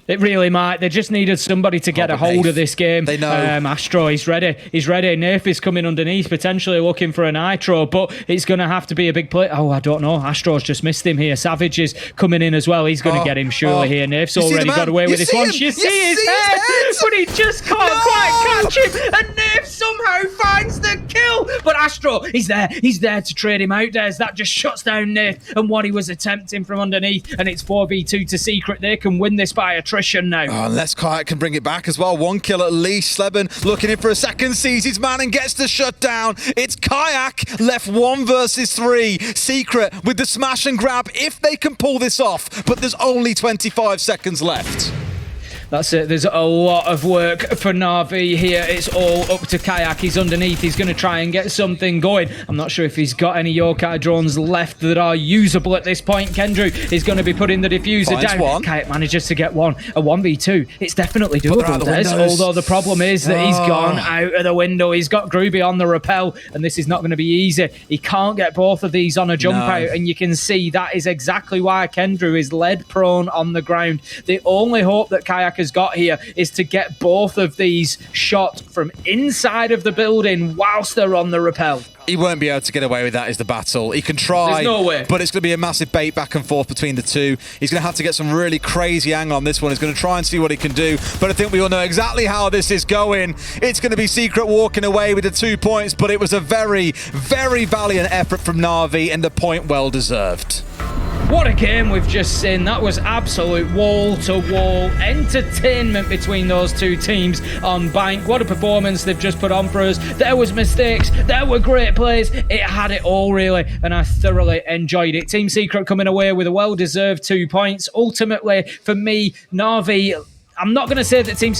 It really might. They just needed somebody to get a hold of this game. They know. Astro, he's ready. He's ready. Nath is coming underneath, potentially looking for a nitro, but it's going to have to be a big play. Oh, I don't know. Astro's just missed him here. Savage is coming in as well. He's going to get him surely here. Nath's already got away with this one. You see his head, but he just can't quite catch him. And Nath somehow finds the kill. But Astro, he's there. He's there to trade him out, Des. That just shuts down Nath and what he was attempting from underneath. And it's 4v2 to Secret. They can win this by attrition now. Oh, unless Kayak can bring it back as well. 1 kill at least. Sleben looking in for a second, sees his man and gets the shutdown. It's Kayak left 1 versus 3. Secret with the smash and grab if they can pull this off, but there's only 25 seconds left. That's it. There's a lot of work for Navi here. It's all up to Kayak. He's underneath. He's going to try and get something going. I'm not sure if he's got any Yokai drones left that are usable at this point. Kendrew is going to be putting the diffuser down. One. Kayak manages to get one. A 1v2. It's definitely doable, Des. Although the problem is that he's gone out of the window. He's got Groovy on the rappel, and this is not going to be easy. He can't get both of these on a jump out, and you can see that is exactly why Kendrew is lead prone on the ground. The only hope that Kayak has got here is to get both of these shot from inside of the building whilst they're on the rappel. He won't be able to get away with that is the battle. He can try, there's no way. But it's going to be a massive bait back and forth between the two. He's going to have to get some really crazy angle on this one. He's going to try and see what he can do, but I think we all know exactly how this is going. It's going to be Secret walking away with the 2 points, but it was a very, very valiant effort from Navi, and the point well deserved. What a game we've just seen. That was absolute wall-to-wall entertainment between those two teams on Bank. What a performance they've just put on for us. There was mistakes. There were great plays. It had it all, really, and I thoroughly enjoyed it. Team Secret coming away with a well-deserved 2 points. Ultimately, for me, Navi, I'm not going to say that Team